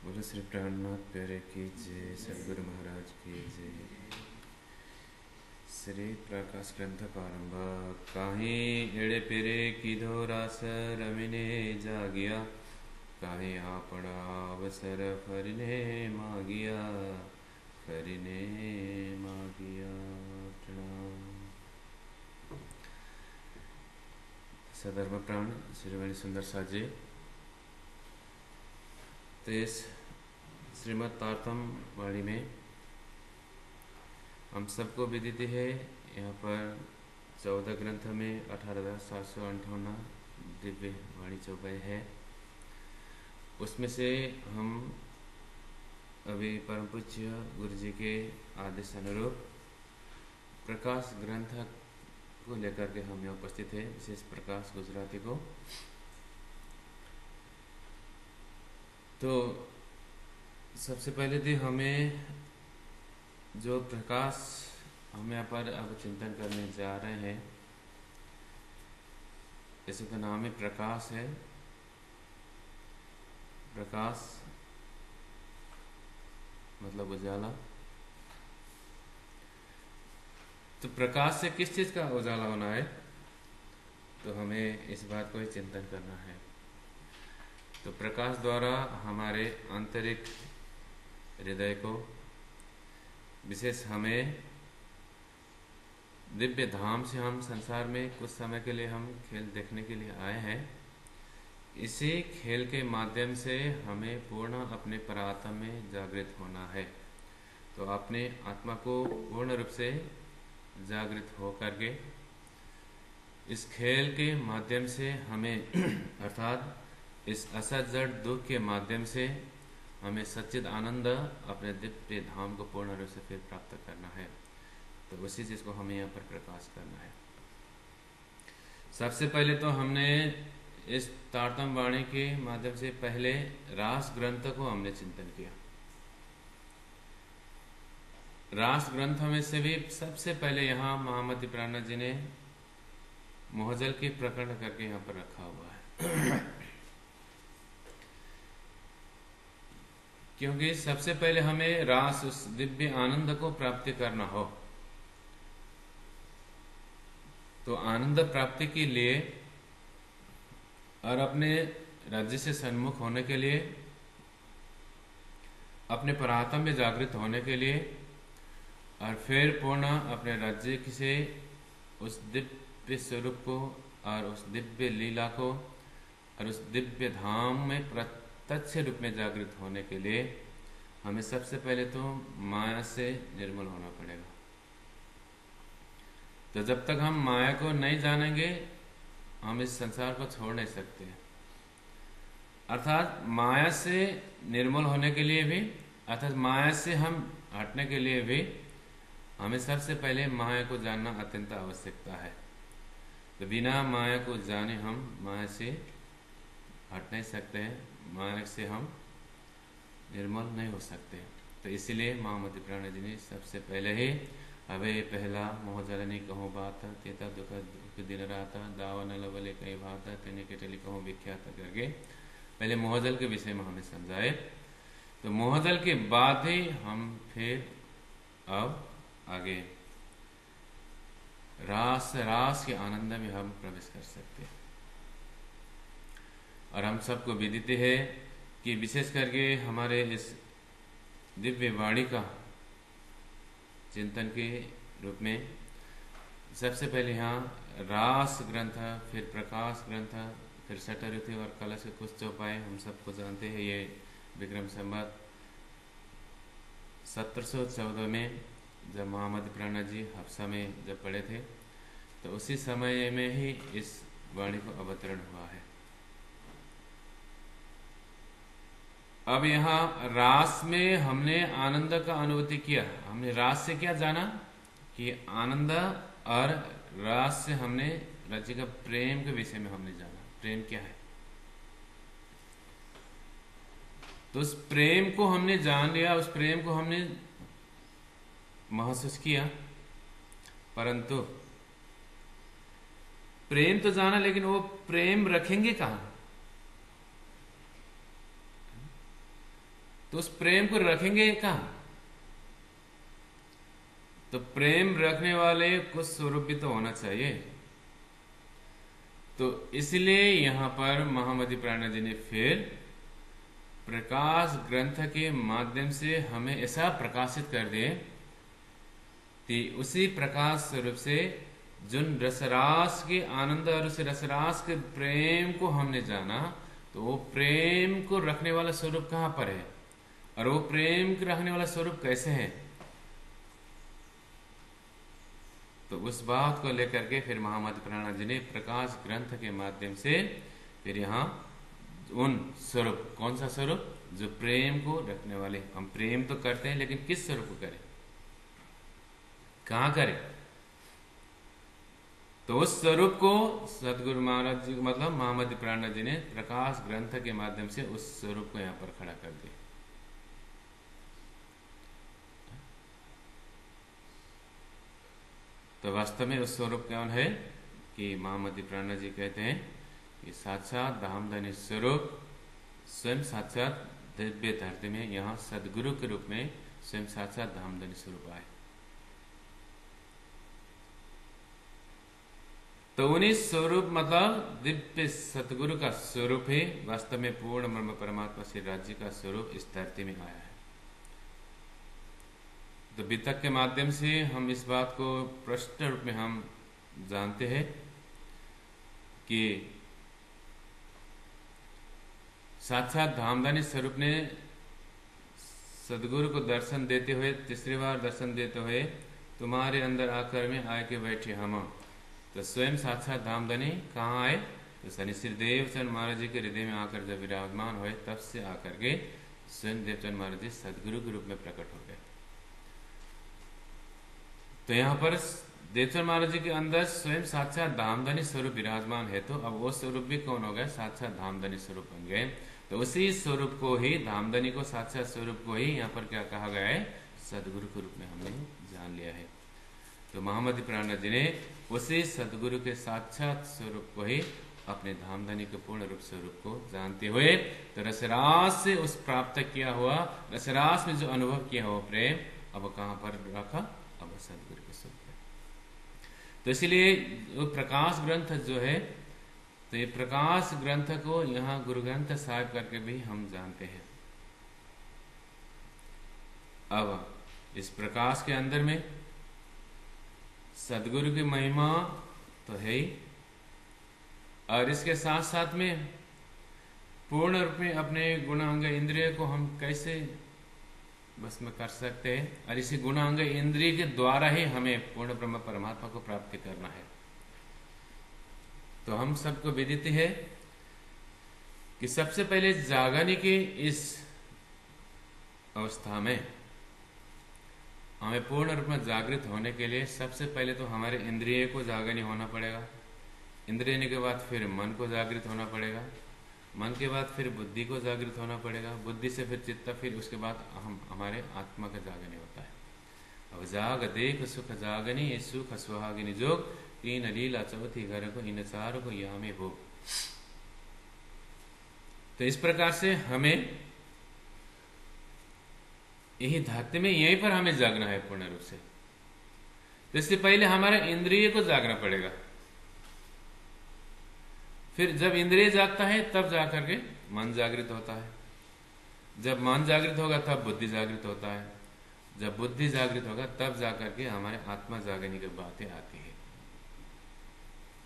बोलो श्री प्राणनाथ प्यारे की जय, सदगुरु महाराज की जय। श्री प्रकाश ग्रंथ प्रारंभ। काहीं एड़े पेरे कीधो रास रमिने जागिया, काहीं आपड़ा अवसर फरिने मागिया, फरिने मागिया। प्रणाम। सधर्म प्राण श्रीवाणी सुंदर साजी। तो इस श्रीमद् तारतम वाणी में हम सबको विदित है, यहाँ पर 14 ग्रंथ में 18,758 दिव्य वाणी चौपाई है। उसमें से हम अभी परम पूज्य गुरु जी के आदेश अनुरूप प्रकाश ग्रंथ को लेकर के हम यहाँ उपस्थित है, विशेष प्रकाश गुजराती को। तो सबसे पहले तो हमें जो प्रकाश हम यहाँ पर अब चिंतन करने जा रहे हैं, इसे तो नाम ही प्रकाश है। प्रकाश मतलब उजाला। तो प्रकाश से किस चीज का उजाला होना है, तो हमें इस बात को ही चिंतन करना है। तो प्रकाश द्वारा हमारे आंतरिक हृदय को, विशेष हमें दिव्य धाम से हम संसार में कुछ समय के लिए हम खेल देखने के लिए आए हैं। इसी खेल के माध्यम से हमें पूर्ण अपने परात्मा में जागृत होना है। तो अपने आत्मा को पूर्ण रूप से जागृत हो करके इस खेल के माध्यम से हमें अर्थात इस असत जड़ दुख के माध्यम से हमें सच्चिद आनंद अपने दिव्य धाम को पूर्ण रूप से फिर प्राप्त करना है। तो उसी चीज को हमें यहाँ पर प्रकाश करना है। सबसे पहले तो हमने इस तारतम वाणी के माध्यम से पहले रास ग्रंथ को हमने चिंतन किया। रास ग्रंथ में से भी सबसे पहले यहाँ महामति प्राणनाथ जी ने मोहजल की प्रकरण करके यहाँ पर रखा हुआ है। क्योंकि सबसे पहले हमें रास उस दिव्य आनंद को प्राप्ति करना हो, तो आनंद प्राप्ति के लिए और अपने राज्य से सन्मुख होने के लिए, अपने परात्मा में जागृत होने के लिए और फिर पूर्ण अपने राज्य से उस दिव्य स्वरूप को और उस दिव्य लीला को और उस दिव्य धाम में प्रत्यक्ष रूप में जागृत होने के लिए हमें सबसे पहले तो माया से निर्मल होना पड़ेगा। तो जब तक हम माया को नहीं जानेंगे, हम इस संसार को छोड़ नहीं सकते। अर्थात माया से निर्मल होने के लिए भी, अर्थात माया से हम हटने के लिए भी हमें सबसे पहले माया को जानना अत्यंत आवश्यकता है। तो बिना माया को जाने हम माया से हट नहीं सकते हैं, माया से हम निर्मल नहीं हो सकते। तो इसलिए महामति प्राणनाथ जी ने सबसे पहले ही अबे पहला मोहजलनी कहो बात, तेता दुख दिन रात, दावा न लवले कई भात, तेने के टली कहो विख्यात करके पहले मोहजल के विषय में हमें समझाए। तो मोहजल के बाद ही हम फिर अब आगे रास के आनंद में हम प्रवेश कर सकते हैं। और हम सबको विदित है कि विशेष करके हमारे इस दिव्य वाणी का चिंतन के रूप में सबसे पहले यहाँ रास ग्रंथ, फिर प्रकाश ग्रंथ, फिर षटऋतु और कलश के कुछ चौपाई हम सबको जानते हैं। ये विक्रम संवत 1714 में जब महामति प्राणनाथ जी हफ्सा में जब पढ़े थे, तो उसी समय में ही इस वाणी को अवतरण हुआ है। अब यहाँ रास में हमने आनंद का अनुभूति किया। हमने रास से क्या जाना कि आनंद, और रास से हमने राज्य का प्रेम के विषय में हमने जाना, प्रेम क्या है। तो उस प्रेम को हमने जान लिया, उस प्रेम को हमने महसूस किया, परंतु प्रेम तो जाना, लेकिन वो प्रेम रखेंगे कहां। तो उस प्रेम को रखेंगे कहाँ? तो प्रेम रखने वाले कुछ स्वरूप भी तो होना चाहिए। तो इसलिए यहां पर महामती प्राणा जी ने फिर प्रकाश ग्रंथ के माध्यम से हमें ऐसा प्रकाशित कर दिए कि उसी प्रकाश स्वरूप से जिन रसरास के आनंद और उस रसरास के प्रेम को हमने जाना, तो वो प्रेम को रखने वाला स्वरूप कहां पर है और वो प्रेम को रखने वाला स्वरूप कैसे है, तो उस बात को लेकर के फिर महामती प्राणा जी ने प्रकाश ग्रंथ के माध्यम से फिर यहाँ उन स्वरूप, कौन सा स्वरूप, जो प्रेम को रखने वाले, हम प्रेम तो करते हैं लेकिन किस स्वरूप को करें, कहां करें, तो उस स्वरूप को सदगुरु महाराज जी मतलब महामती प्राणा जी ने प्रकाश ग्रंथ के माध्यम से उस स्वरूप को यहाँ पर खड़ा कर दिया। तो वास्तव में उस स्वरूप कौन है कि महामती प्राणा जी कहते हैं कि साक्षात धामधनी स्वरूप स्वयं साक्षात दिव्य धरती में यहाँ सदगुरु के रूप में स्वयं साक्षात धामधनी स्वरूप आए। तो उन्हीं स्वरूप मतलब दिव्य सतगुरु का स्वरूप ही वास्तव में पूर्ण ब्रह्म परमात्मा श्री राज्य का स्वरूप इस धरती में आया है। तो वितक के माध्यम से हम इस बात को प्रश्न रूप में हम जानते हैं कि साक्षात धामधनी स्वरूप ने सदगुरु को दर्शन देते हुए, तीसरी बार दर्शन देते हुए तुम्हारे अंदर आकर में आए के बैठे हम, तो स्वयं साक्षात धामधनी कहाँ आए, तो शनि श्री देवचंद महाराज जी के हृदय में आकर जब विराजमान हुए, तब से आकर के स्वयं देवचंद महाराज जी सदगुरु के रूप में प्रकट हो गए। तो यहाँ पर देवचंद महाराज जी के अंदर स्वयं साक्षात धामधनी स्वरूप विराजमान है, तो अब वो स्वरूप भी कौन हो गया, साक्षात धामधनी स्वरूप बन गए। तो उसी स्वरूप को ही, धामधनी को, साक्षात स्वरूप को ही यहाँ पर क्या कहा गया है, सदगुरु के रूप में हमने जान लिया है। तो महामती प्राणा जी ने उसी सदगुरु के साक्षात स्वरूप को ही अपने धामधनी के पूर्ण रूप स्वरूप को जानते हुए, तो रसरास से उस प्राप्त किया हुआ, रसरास में जो अनुभव किया हुआ प्रेम अब कहाँ पर रखा, अब सदगुरु के स्वरूप। तो इसलिए वो प्रकाश ग्रंथ जो है, तो ये प्रकाश ग्रंथ को यहाँ गुरु ग्रंथ साहिब करके भी हम जानते हैं। अब इस प्रकाश के अंदर में सदगुरु की महिमा तो है ही, और इसके साथ साथ में पूर्ण रूप में अपने गुणांग इंद्रिय को हम कैसे बस में कर सकते हैं, और इसी गुणांग इंद्रिय के द्वारा ही हमें पूर्ण ब्रह्म परमात्मा को प्राप्त करना है। तो हम सबको विदित है कि सबसे पहले जागने की इस अवस्था में हमें पूर्ण रूप में जागृत होने के लिए सबसे पहले तो हमारे इंद्रिय को जागनी होना पड़ेगा, इंद्रिय के बाद फिर मन को जागृत होना पड़ेगा, मन के बाद फिर बुद्धि को जागृत होना पड़ेगा, बुद्धि से फिर चित्त, फिर उसके बाद हम हमारे आत्मा का जागने होता है। अब जाग देख सुख जागनी, सुख सुहागिनी जोग, तीन लीला चौथी घर को, इन चारों को यामे भोग। तो इस प्रकार से हमें यही धरती में, यहीं पर हमें जागना है पूर्ण रूप से। तो इससे पहले हमारे इंद्रिय को जागना पड़ेगा, फिर जब इंद्रिय जागता है तब जाकर के मन जागृत होता है, जब मन जागृत होगा तब बुद्धि जागृत होता है, जब बुद्धि जागृत होगा तब जाकर के हमारे आत्मा जागने की बातें आती है।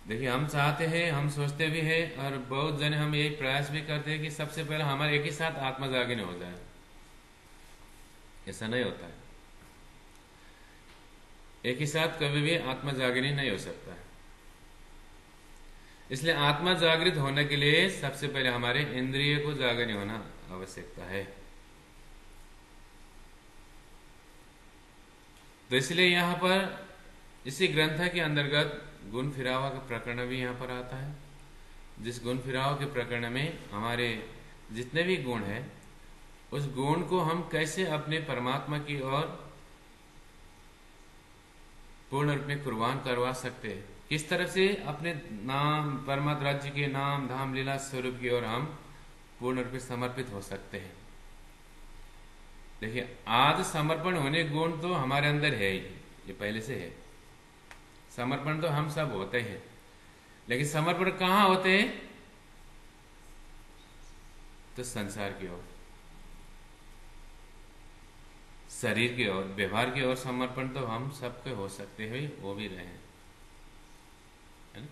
देखिए, हम चाहते हैं, हम सोचते भी हैं, और बहुत जने हम यही प्रयास भी करते हैं कि सबसे पहले हमारे एक ही साथ आत्मा जागने हो जाए। ऐसा नहीं होता है, एक ही साथ कभी भी आत्मा जागनी नहीं हो सकता है। इसलिए आत्मा जागृत होने के लिए सबसे पहले हमारे इंद्रिय को जागनी होना आवश्यकता है। तो इसलिए यहाँ पर इसी ग्रंथ के अंतर्गत गुण फिरावा का प्रकरण भी यहाँ पर आता है, जिस गुण फिराव के प्रकरण में हमारे जितने भी गुण हैं, उस गुण को हम कैसे अपने परमात्मा की ओर पूर्ण रूप में कुर्बान करवा सकते हैं, किस तरह से अपने नाम, परमात्मा राज्य के नाम, धाम, लीला स्वरूप की ओर हम पूर्ण रूप से समर्पित हो सकते हैं। देखिए, आदि समर्पण होने गुण तो हमारे अंदर है ही, ये पहले से है। समर्पण तो हम सब होते हैं, लेकिन समर्पण कहाँ होते हैं? तो संसार की ओर, शरीर की ओर, व्यवहार की ओर समर्पण तो हम सबके हो सकते हैं, वो भी रहे हैं, है ना?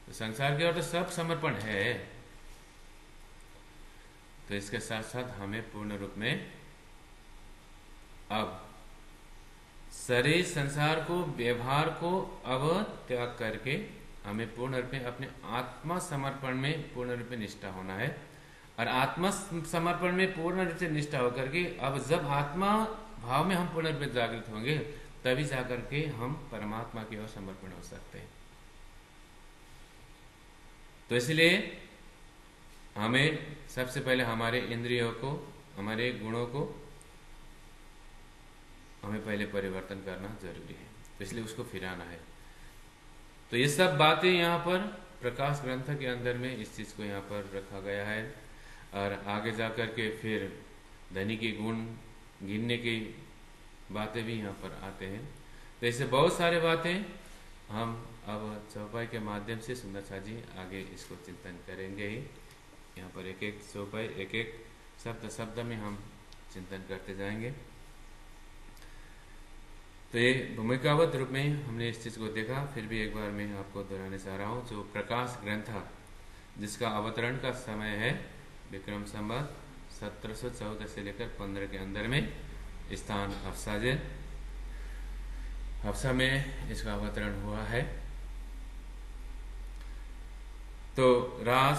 तो संसार की ओर तो सब समर्पण है। तो इसके साथ साथ हमें पूर्ण रूप में अब शरीर संसार को, व्यवहार को अब त्याग करके हमें पूर्ण रूप में अपने आत्मा समर्पण में पूर्ण रूप में निष्ठा होना है। और आत्मा समर्पण में पूर्ण रूप से निष्ठा होकर के अब जब आत्मा भाव में हम पूर्ण रूप में जागृत होंगे, तभी जाकर के हम परमात्मा की ओर समर्पण हो सकते हैं। तो इसलिए हमें सबसे पहले हमारे इंद्रियों को, हमारे गुणों को हमें पहले परिवर्तन करना जरूरी है। तो इसलिए उसको फिराना है। तो ये सब बातें यहाँ पर प्रकाश ग्रंथ के अंदर में इस चीज को यहाँ पर रखा गया है। और आगे जाकर के फिर धनी के गुण गिनने की बातें भी यहाँ पर आते हैं। तो ऐसे बहुत सारे बातें हम अब चौपाई के माध्यम से सुंदर सा जी आगे इसको चिंतन करेंगे ही। यहाँ पर एक एक चौपाई, एक एक शब्द शब्द में हम चिंतन करते जाएंगे। तो ये भूमिकावत रूप में हमने इस चीज को देखा। फिर भी एक बार मैं आपको दोहराने चाह रहा हूँ, जो प्रकाश ग्रंथ जिसका अवतरण का समय है विक्रम संवत 1714 से लेकर 15 के अंदर में, स्थान हफ्सा में इसका अवतरण हुआ है। तो रास,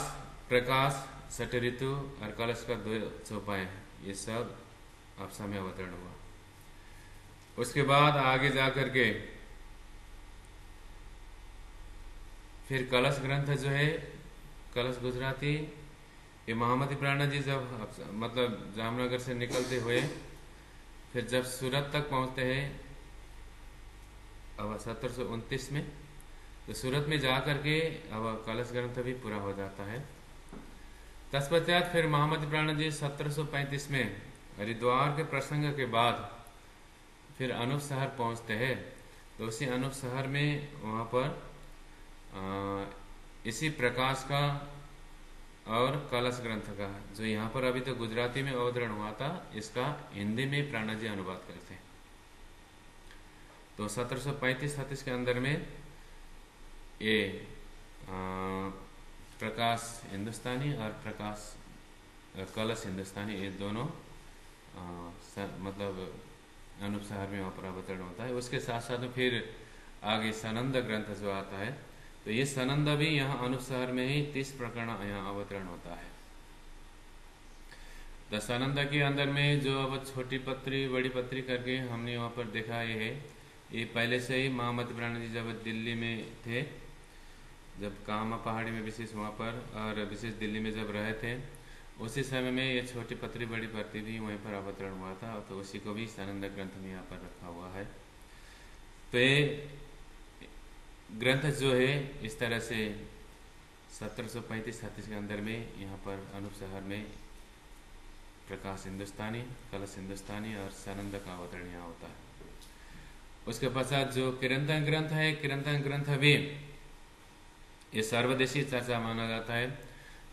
प्रकाश, सठ ऋतु और कलश का 2 चौपाई, ये सब हफ्सा में अवतरण हुआ। उसके बाद आगे जाकर के फिर कलश ग्रंथ जो है, कलश गुजराती, ये महामती प्राणा जी जब मतलब जामनगर से निकलते हुए फिर जब सूरत तक पहुंचते हैं अब 1729 में, तो सूरत में जाकर के अब कलश ग्रंथ भी पूरा हो जाता है। तत्पश्चात फिर महामती प्राणा जी 1735 में हरिद्वार के प्रसंग के बाद फिर अनूप शहर पहुंचते हैं। तो उसी अनूप शहर में वहां पर इसी प्रकाश का और कलश ग्रंथ का, जो यहाँ पर अभी तो गुजराती में अवतरण हुआ था, इसका हिंदी में प्राणा जी अनुवाद करते हैं। तो 1735-36 के अंदर में ये प्रकाश हिंदुस्तानी और प्रकाश कलश हिंदुस्तानी, ये दोनों मतलब अनूप शहर में वहाँ पर अवतरण होता है। उसके साथ साथ में फिर आगे सनंद ग्रंथ जो आता है, तो ये सनंद भी यहाँ अनूप शहर में ही 30 प्रकरण यहाँ अवतरण होता है। तो सनंद के अंदर में जो अब छोटी पत्री बड़ी पत्री करके हमने वहाँ पर देखा, ये है, ये पहले से ही महामती प्राणा जी जब दिल्ली में थे, जब कामा पहाड़ी में विशेष वहाँ पर और विशेष दिल्ली में जब रहे थे, उसी समय में ये छोटी पत्री बड़ी पत्री भी वहीं पर अवतरण हुआ था। तो उसी को भी सनंद ग्रंथ में यहाँ पर रखा हुआ है। तो ये ग्रंथ जो है इस तरह से 1735-36 के अंदर में यहाँ पर अनूप शहर में प्रकाश हिंदुस्तानी, कलश हिंदुस्तानी और सनंद का अवतरण यहाँ होता है। उसके पश्चात जो किरंतन ग्रंथ है, किरंतन ग्रंथ भी ये सर्वदेशीय चर्चा माना जाता है।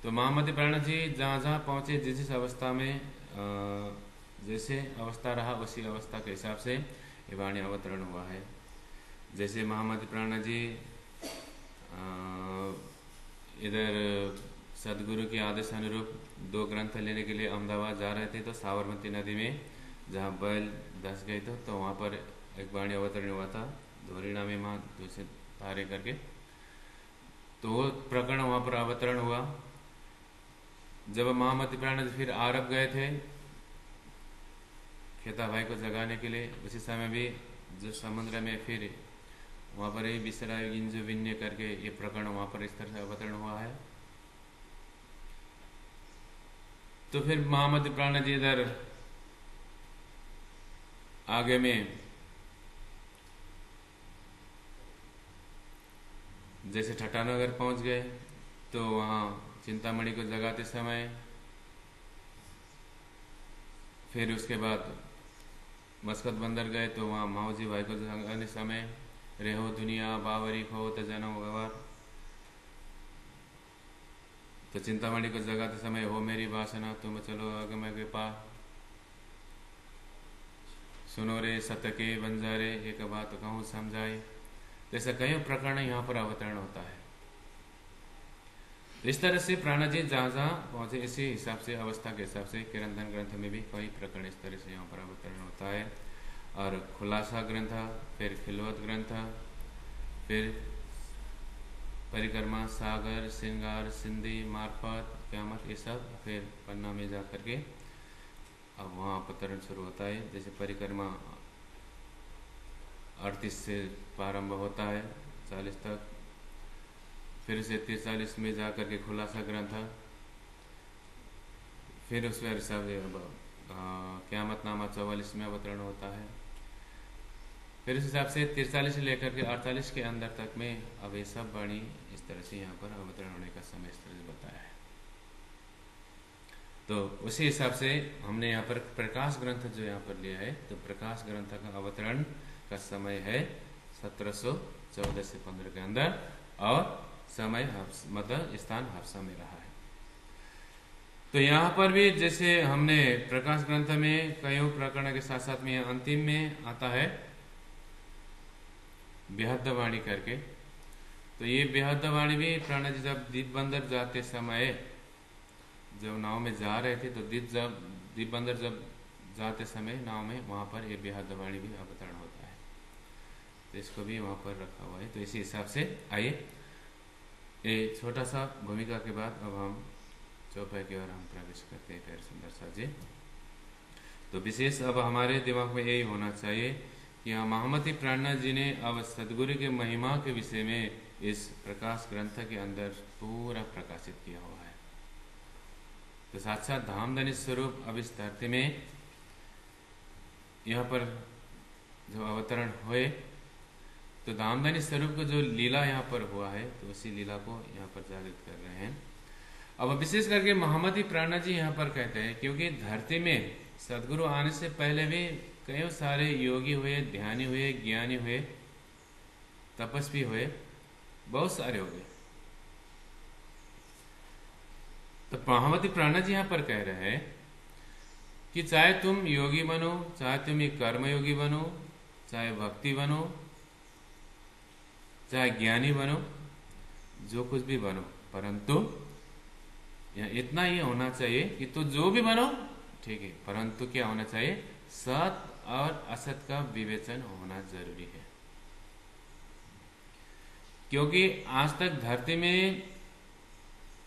तो महामती प्राणा जी जहाँ जहाँ पहुँचे, जिस जिस अवस्था में जैसे अवस्था रहा, उसी अवस्था के हिसाब से ये वाणी अवतरण हुआ है। जैसे महामती प्राणा जी इधर सदगुरु के आदेश अनुरूप 2 ग्रंथ लेने के लिए अहमदाबाद जा रहे थे, तो साबरमती नदी में जहाँ बैल धंस गए थे, तो वहाँ पर एक वाणी अवतरण हुआ था, धोरिणा में माँ दूसरे तारे करके। तो वो प्रकरण वहाँ पर अवतरण हुआ। जब महामती प्राणा जी फिर आरब गए थे खेता भाई को जगाने के लिए, उसी समय भी जो समुद्र में फिर वहाँ पर ही विसराय गिंजु विन्य करके ये प्रकरण वहाँ पर इस तरह से अवतरण हुआ है। तो फिर महामती प्राणा जी इधर आगे में जैसे ठटानगर पहुंच गए, तो वहाँ चिंतामणि को जगाते समय फिर उसके बाद मस्कत बंदर गए तो वहाँ माओजी भाई को अन्य समय रेहो दुनिया बावरी खो तो जन्म गवार। तो चिंतामणि को जगाते समय हो मेरी वासना तुम चलो अगम के पा, सुनो रे सत्य के बंजारे एक बात कहूँ समझाए। जैसा कई प्रकरण यहाँ पर अवतरण होता है। इस तरह से प्राणा जी जहाँ जहाँ पहुंचे इसी हिसाब से अवस्था के हिसाब से किरंधन ग्रंथ में भी कई प्रकरण इस तरह से यहाँ पर अवतरण होता है। और खुलासा ग्रंथ, फिर खिलवत ग्रंथ, फिर परिक्रमा, सागर, श्रृंगार, सिंधी, मार्फत, क्यामत, ये सब फिर पन्ना में जा करके अब वहाँ अवतरण शुरू होता है। जैसे परिक्रमा 38 से प्रारंभ होता है 40 तक, फिर से 43 में जा करके खुलासा ग्रंथ, फिर उसमें हिसाब क्यामत नामा 44 में अवतरण होता है। फिर इस हिसाब से 43 से लेकर के 48 के अंदर तक में अब ये सब वाणी इस तरह से यहाँ पर अवतरण होने का समय इस तरह से बताया है। तो उसी हिसाब से हमने यहाँ पर प्रकाश ग्रंथ जो यहाँ पर लिया है, तो प्रकाश ग्रंथ का अवतरण का समय है 1714 से 15 के अंदर, और समय मतलब स्थान हादसा में रहा है। तो यहाँ पर भी जैसे हमने प्रकाश ग्रंथ में कई प्रकरण के साथ साथ में अंतिम में आता है बेहदवाणी करके। तो ये बेहदवाणी भी प्राणा जी जब दीप बंदर जाते समय जब नाव में जा रहे थे, तो दीप बंदर जब जाते समय नाव में वहां पर ये बेहदवाणी भी अवतरण होता है। तो इसको भी वहां पर रखा हुआ है। तो इसी हिसाब से आइए ये छोटा सा भूमिका के बाद अब हम चौपाई की ओर हम प्रवेश करते हैं। फिर सुंदर सा जी, तो विशेष अब हमारे दिमाग में यही होना चाहिए कि महामती प्राणनाथ जी ने अब सदगुरु के महिमा के विषय में इस प्रकाश ग्रंथ के अंदर पूरा प्रकाशित किया हुआ है। तो साक्षात धामधनी स्वरूप अब इस धरती में यहाँ पर जो अवतरण हुए, तो धामधनी स्वरूप को जो लीला यहाँ पर हुआ है, तो उसी लीला को यहाँ पर जागृत कर रहे हैं। अब विशेष करके महामती प्राणनाथ जी यहाँ पर कहते हैं, क्योंकि धरती में सदगुरु आने से पहले भी कई सारे योगी हुए, ध्यानी हुए, ज्ञानी हुए, तपस्वी हुए, बहुत सारे हो गए। तो महामती प्राणनाथ जी यहाँ पर कह रहे हैं कि चाहे तुम योगी बनो, चाहे तुम एक कर्मयोगी बनो, चाहे भक्ति बनो, चाहे ज्ञानी बनो, जो कुछ भी बनो, परंतु यहाँ इतना ही होना चाहिए कि तो जो भी बनो ठीक है, परंतु क्या होना चाहिए, सत और असत का विवेचन होना जरूरी है। क्योंकि आज तक धरती में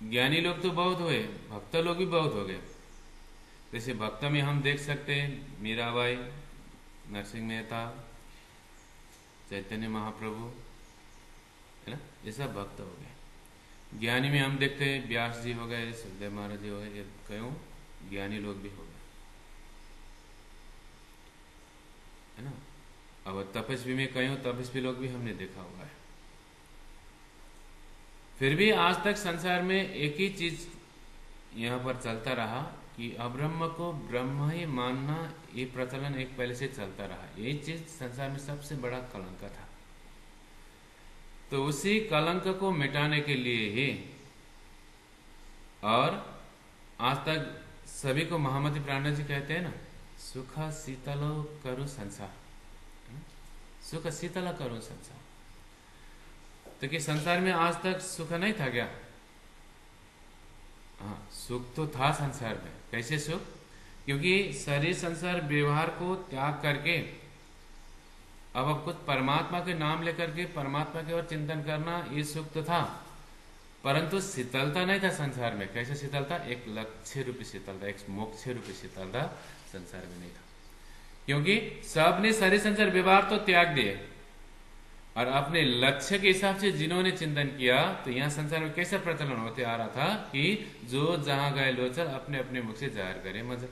ज्ञानी लोग तो बहुत हुए, भक्त लोग भी बहुत हो गए। जैसे भक्त में हम देख सकते हैं मीराबाई, नरसिंह मेहता, चैतन्य महाप्रभु, है ना, ये सब भक्त हो गए। ज्ञानी में हम देखते हैं व्यास जी हो गए, सुखदेव महाराज जी हो गए, ये कई ज्ञानी लोग भी हो गए, है ना। अब तपस्वी में कई तपस्वी लोग भी हमने देखा हुआ है। फिर भी आज तक संसार में एक ही चीज यहाँ पर चलता रहा कि अब्रह्म को ब्रह्म ही मानना, ये प्रचलन एक पहले से चलता रहा। यही चीज संसार में सबसे बड़ा कलंक था। तो उसी कलंक को मिटाने के लिए ही और आज तक सभी को महामती प्राणनाथ जी कहते हैं ना, सुख शीतलो करो संसार, सुख शीतल करो संसार। तो कि संसार में आज तक सुख नहीं था क्या? हाँ, सुख तो था संसार में। कैसे सुख? क्योंकि शरीर संसार व्यवहार को त्याग करके अब कुछ परमात्मा के नाम लेकर के परमात्मा की ओर चिंतन करना, ये सुख तो था, परंतु शीतलता नहीं था संसार में। कैसे शीतलता? एक लक्ष्य रूपी शीतलता, एक मोक्ष रूपी शीतलता संसार में नहीं था। क्योंकि सबने शरीर संसार व्यवहार तो त्याग दिए और अपने लक्ष्य के हिसाब से जिन्होंने चिंतन किया, तो यहाँ संसार में कैसा प्रचलन होते आ रहा था कि जो जहां गए लोचर अपने अपने मुख से जाहिर करे मजल।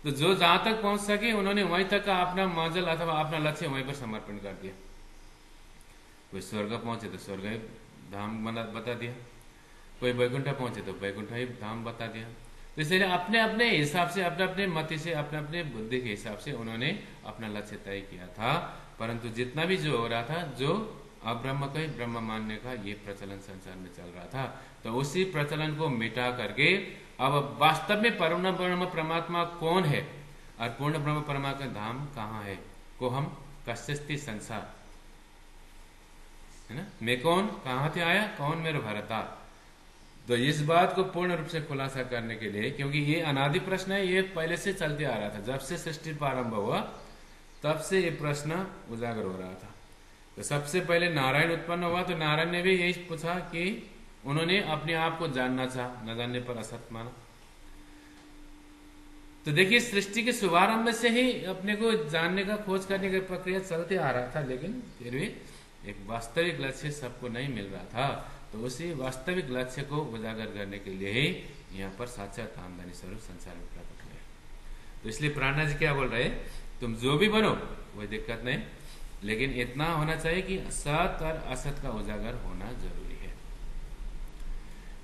तो जो जहां तक पहुंच सके उन्होंने वहीं तक का अपना मंजिल अथवा अपना लक्ष्य वहीं पर समर्पण कर दिया। कोई स्वर्ग पहुंचे तो स्वर्ग धाम बता दिया, कोई वैकुंठ पहुंचे तो वैकुंठ ही धाम बता दिया, तो इसलिए अपने अपने हिसाब से, अपने अपने मति से, अपने अपने बुद्धि के हिसाब से उन्होंने अपना लक्ष्य तय किया था। परंतु जितना भी जो हो रहा था, जो अब्रह्म को ही ब्रह्म मानने का ये प्रचलन संसार में चल रहा था, तो उसी प्रचलन को मिटा करके अब वास्तव में पूर्ण ब्रह्म परमात्मा कौन है और पूर्ण ब्रह्म परमात्मा का धाम कहाँ है, को हम कस्यस्ति संसार, है ना, मैं कौन, कहाँ से आया, कौन मेरा भरता। तो इस बात को पूर्ण रूप से खुलासा करने के लिए, क्योंकि ये अनादि प्रश्न है, ये पहले से चलते आ रहा था, जब से सृष्टि प्रारंभ हुआ तब से ये प्रश्न उजागर हो रहा था। तो सबसे पहले नारायण उत्पन्न हुआ, तो नारायण ने भी यही पूछा कि उन्होंने अपने आप को जानना चाहा, न जानने पर असत माना। तो देखिए सृष्टि के शुभारंभ से ही अपने को जानने का, खोज करने की प्रक्रिया चलते आ रहा था, लेकिन फिर भी एक वास्तविक लक्ष्य सबको नहीं मिल रहा था। तो उसी वास्तविक लक्ष्य को उजागर करने के लिए ही यहाँ पर साक्षात आमदनी स्वरूप संसार में प्रकट हुए। तो इसलिए प्राणा जी क्या बोल रहे हैं, तुम जो भी बनो कोई दिक्कत नहीं, लेकिन इतना होना चाहिए कि सत और असत का उजागर होना जरूरी है।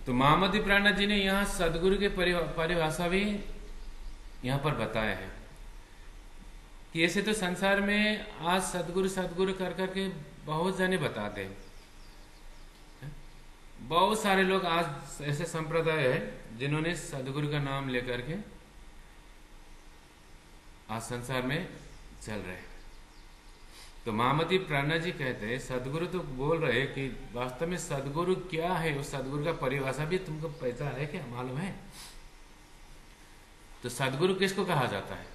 तो महामती प्राणा जी ने यहाँ सदगुरु के परिभाषा भी यहाँ पर बताया है कि ऐसे तो संसार में आज सदगुरु सदगुरु कर करके बहुत जने बताते हैं, बहुत सारे लोग आज ऐसे संप्रदाय है जिन्होंने सदगुरु का नाम लेकर के आज संसार में चल रहे हैं। तो महामती प्राणा जी कहते हैं सदगुरु तो बोल रहे हैं कि वास्तव में सदगुरु क्या है, उस सदगुरु का परिभाषा भी तुमको पता है, क्या मालूम है। तो सदगुरु किसको कहा जाता है,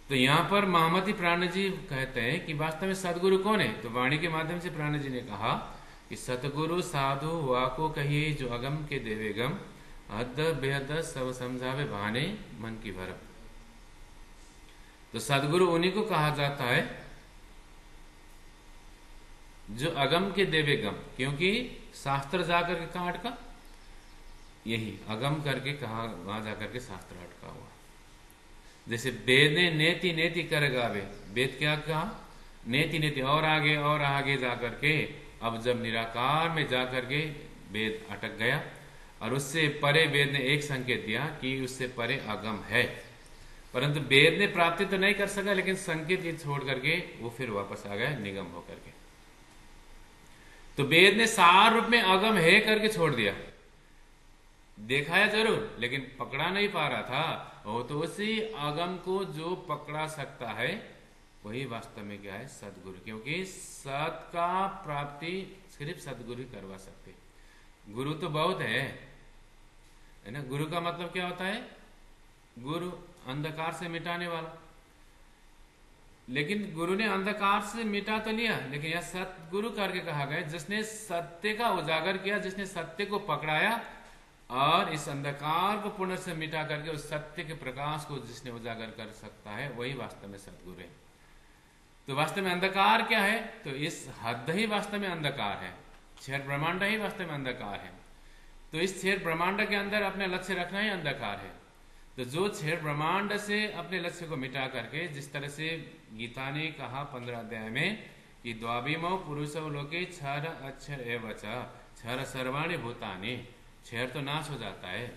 तो यहां पर महामती प्राण जी कहते हैं कि वास्तव में सदगुरु कौन है। तो वाणी के माध्यम से प्राण जी ने कहा कि सतगुरु साधु वाको कहिए जो अगम के देवे गम, हद बेहद सब समझावे भाने मन की भरम। तो सदगुरु उन्हीं को कहा जाता है जो अगम के देवे गम, क्योंकि शास्त्र जाकर के कहा अटका, यही अगम करके कहा, वहां जाकर के शास्त्र अटका हुआ। जैसे वेद ने नेति नेति कर गावे, वेद क्या कहा, नेति नेति, और आगे जाकर के अब जब निराकार में जाकर के वेद अटक गया, और उससे परे वेद ने एक संकेत दिया कि उससे परे अगम है, परंतु वेद ने प्राप्ति तो नहीं कर सका, लेकिन संकेत ये छोड़ करके वो फिर वापस आ गया निगम होकर के। तो वेद ने सार रूप में अगम है करके छोड़ दिया, देखाया जरूर लेकिन पकड़ा नहीं पा रहा था। वो तो उसी अगम को जो पकड़ा सकता है वही वास्तव में क्या है, सदगुरु, क्योंकि सत का प्राप्ति सिर्फ सदगुरु करवा सकते। गुरु तो बहुत है ना। गुरु का मतलब क्या होता है, गुरु अंधकार से मिटाने वाला, लेकिन गुरु ने अंधकार से मिटा तो लिया, लेकिन यह सतगुरु करके कहा गया जिसने सत्य का उजागर किया, जिसने सत्य को पकड़ाया और इस अंधकार को पुनः से मिटा करके उस सत्य के प्रकाश को जिसने उजागर कर सकता है, वही वास्तव में सतगुरु है। तो वास्तव में अंधकार क्या है, तो इस हद ही वास्तव में अंधकार है, क्षेत्र ब्रह्मांड ही वास्तव में अंधकार है। तो इस क्षेत्र ब्रह्मांड के अंदर अपने लक्ष्य रखना ही अंधकार है। तो जो क्षेत्र ब्रह्मांड से अपने लक्ष्य को मिटा करके, जिस तरह से गीता ने कहा 15 अध्याय में कि द्वाभिमो पुरुषो लोके क्षर अक्षर एव च क्षर सर्वाणि भूतानि, क्षर तो नाश हो जाता है,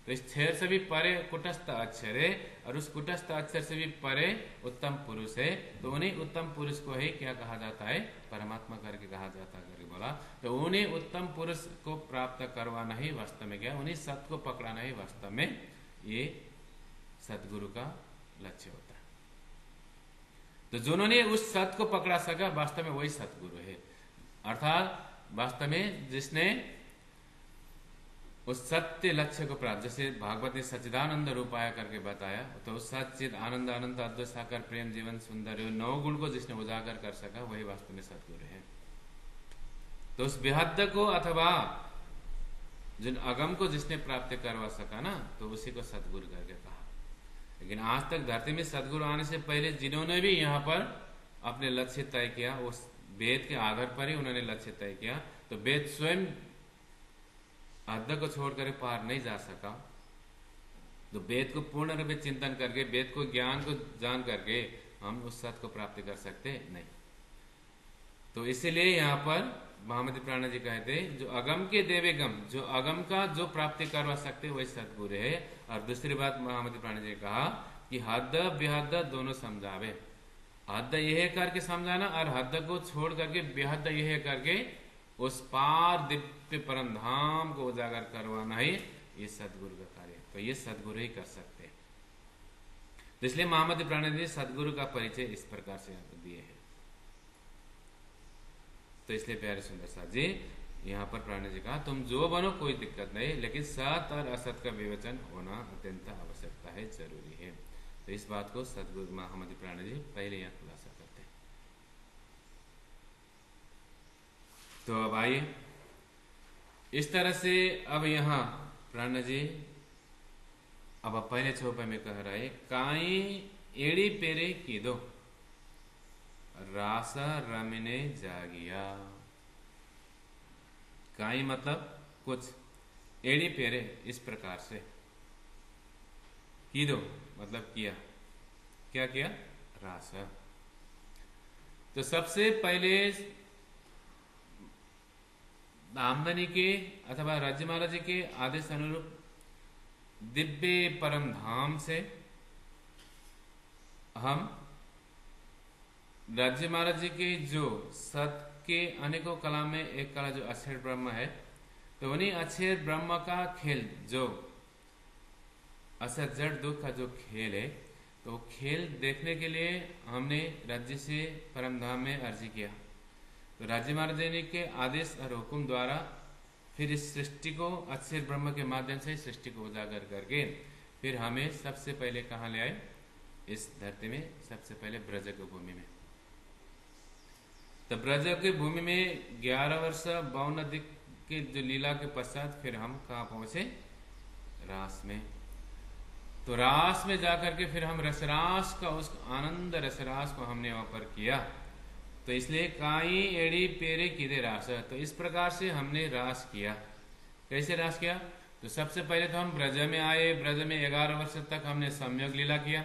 तो इस क्षर से भी परे कुटस्थ अक्षर है, और उस कुटस्थ अक्षर से भी परे उत्तम पुरुष है। तो उन्हीं उत्तम पुरुष को ही क्या कहा जाता है, परमात्मा करके कहा जाता है करके बोला। तो उन्हीं उत्तम पुरुष को प्राप्त करवाना ही वास्तव में क्या, उन्हीं सत्य को पकड़ाना ही वास्तव में ये सतगुरु का लक्ष्य होता है। तो जिन्होंने उस सत्य को पकड़ा सका वास्तव में वही सतगुरु है, अर्थात वास्तव में जिसने उस सत्य लक्ष्य को प्राप्त, जैसे भागवत ने सच्चिदानंद रूपाया करके बताया, तो उस सच्चिद आनंद अनंत अद्वैत साकार प्रेम जीवन सुंदर 9 गुण को जिसने उजागर कर सका वही वास्तव में सतगुरु है। तो उस बेहद को अथवा जिन अगम को जिसने प्राप्त करवा सका ना, तो उसी को सतगुरु करके कहा। लेकिन आज तक धरती में सतगुरु आने से पहले जिन्होंने भी यहाँ पर अपने लक्ष्य तय किया, उस वेद के आधार पर ही उन्होंने लक्ष्य तय किया। तो वेद स्वयं हद को छोड़कर पार नहीं जा सका, तो वेद को पूर्ण रूप में चिंतन करके, वेद को ज्ञान को जान करके हम उस सत्य को प्राप्त कर सकते नहीं। तो इसीलिए यहाँ पर महामती प्राण जी कहते हैं जो अगम के देवे गम, जो अगम का जो प्राप्ति करवा सकते वही सदगुरु है। और दूसरी बात महामती प्राण जी ने कहा कि हद बेहद दोनों समझावे। हद यह करके समझाना और हद को छोड़ करके बेहद यह करके उस पार दिव्य परम धाम को उजागर करवाना ही ये सदगुरु का कार्य। तो ये सदगुरु ही कर सकते हैं। तो इसलिए महामती प्राण जी सदगुरु का परिचय इस प्रकार से दिए हैं। तो इसलिए प्यारे सुंदर साथ जी यहाँ पर प्राण जी कहा तुम जो बनो कोई दिक्कत नहीं, लेकिन सत और असत का विवेचन होना अत्यंत आवश्यकता है, जरूरी है। तो इस बात को सदगुरु महामती प्राण जी पहले यहाँ खुलासा करते हैं। तो अब आइए इस तरह से अब यहाँ प्राण जी अब पहले चौपाई में कह रहे काई एड़ी पेरे की दो रासा रमिने जागिया। काई मतलब कुछ, एड़ी पेरे इस प्रकार से, की दो मतलब किया, क्या किया, रासा। तो सबसे पहले आमदनी के अथवा राज्य महाराज जी के आदेश अनुरूप दिव्य परम धाम से हम राज्य महाराज जी के जो सत के अनेकों कला में एक कला जो अक्षर ब्रह्म है, तो उन्हीं अक्षर ब्रह्म का खेल जो असत जड़ दुख का जो खेल है, तो खेल देखने के लिए हमने राज्य से परम धाम में अर्जी किया। तो राज्य महाराज जी के आदेश और हुक्म द्वारा फिर इस सृष्टि को अक्षर ब्रह्म के माध्यम से सृष्टि को उजागर करके फिर हमें सबसे पहले कहाँ ले आए, इस धरती में सबसे पहले ब्रज की भूमि में। तो ब्रज की भूमि में 11 वर्ष 52 दिन के जो लीला के पश्चात फिर हम कहाँ पहुंचे, रास में। तो रास में जाकर के फिर हम रसरास का उस आनंद रसरास को हमने वहां पर किया। तो इसलिए काई एड़ी पेरे किदे रास, तो इस प्रकार से हमने रास किया। कैसे रास किया, तो सबसे पहले तो हम ब्रज में आए। ब्रज में 11 वर्ष तक हमने संयोग लीला किया।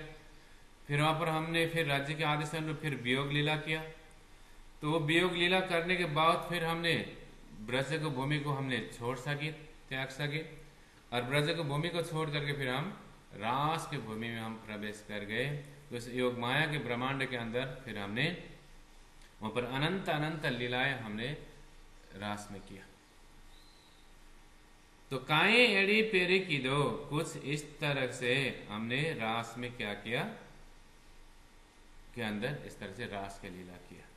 फिर वहां पर हमने फिर राज्य के आदेश अनुरूप फिर वियोग लीला किया। तो वो वियोग लीला करने के बाद फिर हमने ब्रज की भूमि को हमने छोड़ सके, त्याग सके। और ब्रज की भूमि को छोड़ करके फिर हम रास की भूमि में हम प्रवेश कर गए। तो इस योग माया के ब्रह्मांड के अंदर फिर हमने वहां पर अनंत अनंत लीलाएं हमने रास में किया। तो काए एड़ी पेरे की दो, कुछ इस तरह से हमने रास में क्या किया, के अंदर इस तरह से रास के लीला किया।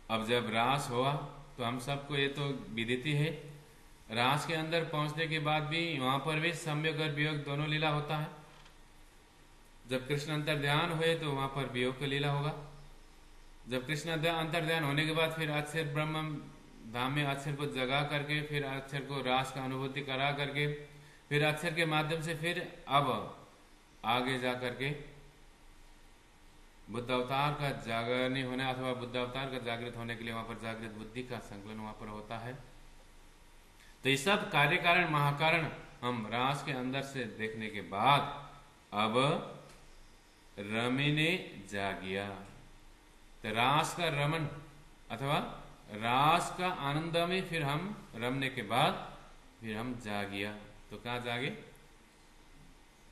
अब जब रास हुआ तो हम सबको ये तो विदित ही है, रास के अंदर पहुंचने के बाद भी वहां पर भी सम्योग और वियोग दोनों लीला होता है। जब कृष्ण अंतर ध्यान हुए तो वहां पर वियोग की लीला होगा। जब कृष्ण अंतर ध्यान होने के बाद फिर अक्षर ब्रह्म धाम में अक्षर को जगा करके फिर अक्षर को रास का अनुभूति करा करके फिर अक्षर के माध्यम से फिर अब आगे जा करके बुद्ध अवतार का जागरण होने अथवा बुद्ध अवतार का जागृत होने के लिए वहां पर जागृत बुद्धि का संकलन वहां पर होता है। तो ये सब कार्य कारण महाकारण हम रास के अंदर से देखने के बाद अब रमिने जागिया। तो रास का रमन अथवा रास का आनंद में फिर हम रमने के बाद फिर हम जागिया। तो कहाँ जागे,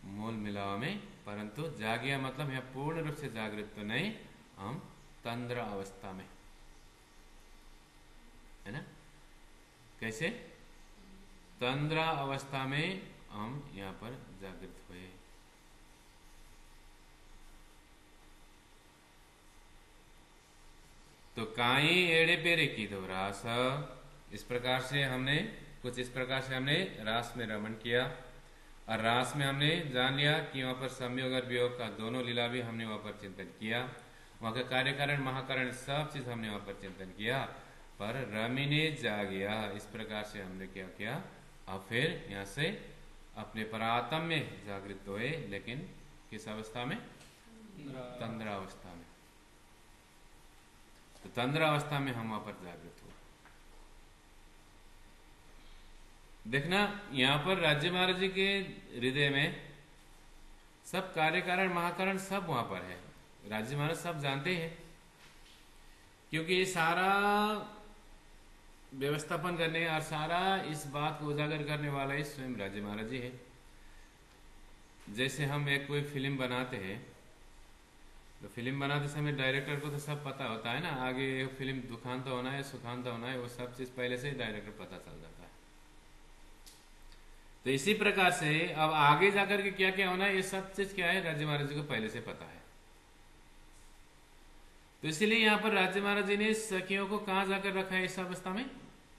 मूल मिलावा में। परंतु जागिया मतलब यह पूर्ण रूप से जागृत तो नहीं, हम तंद्र अवस्था में, है ना। कैसे, तंद्र अवस्था में हम यहाँ पर जागृत हुए। तो काई एड़े पेरे की दो रास, इस प्रकार से हमने कुछ इस प्रकार से हमने रास में रमन किया। और रास में हमने जान लिया कि वहां पर संयोग और वियोग का दोनों लीला भी हमने वहां पर चिंतन किया। वहां का कार्य कारण महाकारण सब चीज हमने वहां पर चिंतन किया। पर रमिने जागिया, इस प्रकार से हमने क्या किया, अब फिर यहाँ से अपने परात्म में जागृत हुए। लेकिन किस अवस्था में, तंद्र अवस्था में। तो तंद्र अवस्था में हम वहां पर जागृत हुए। देखना यहाँ पर राज्य महाराज जी के हृदय में सब कार्य कारण महाकारण सब वहां पर है। राज्य महाराज सब जानते हैं क्योंकि ये सारा व्यवस्थापन करने और सारा इस बात को उजागर करने वाला ही स्वयं राज्य महाराज जी है। जैसे हम एक कोई फिल्म बनाते हैं तो फिल्म बनाते समय डायरेक्टर को तो सब पता होता है ना, आगे फिल्म दुखांत होना है सुखांत होना है, वो सब चीज पहले से ही डायरेक्टर पता चल जाता है। तो इसी प्रकार से अब आगे जाकर के क्या क्या होना है ये सब चीज क्या है राज्य महाराज जी को पहले से पता है। तो इसीलिए यहाँ पर राज्य महाराज जी ने सखियों को कहां जाकर रखा है, इस अवस्था में,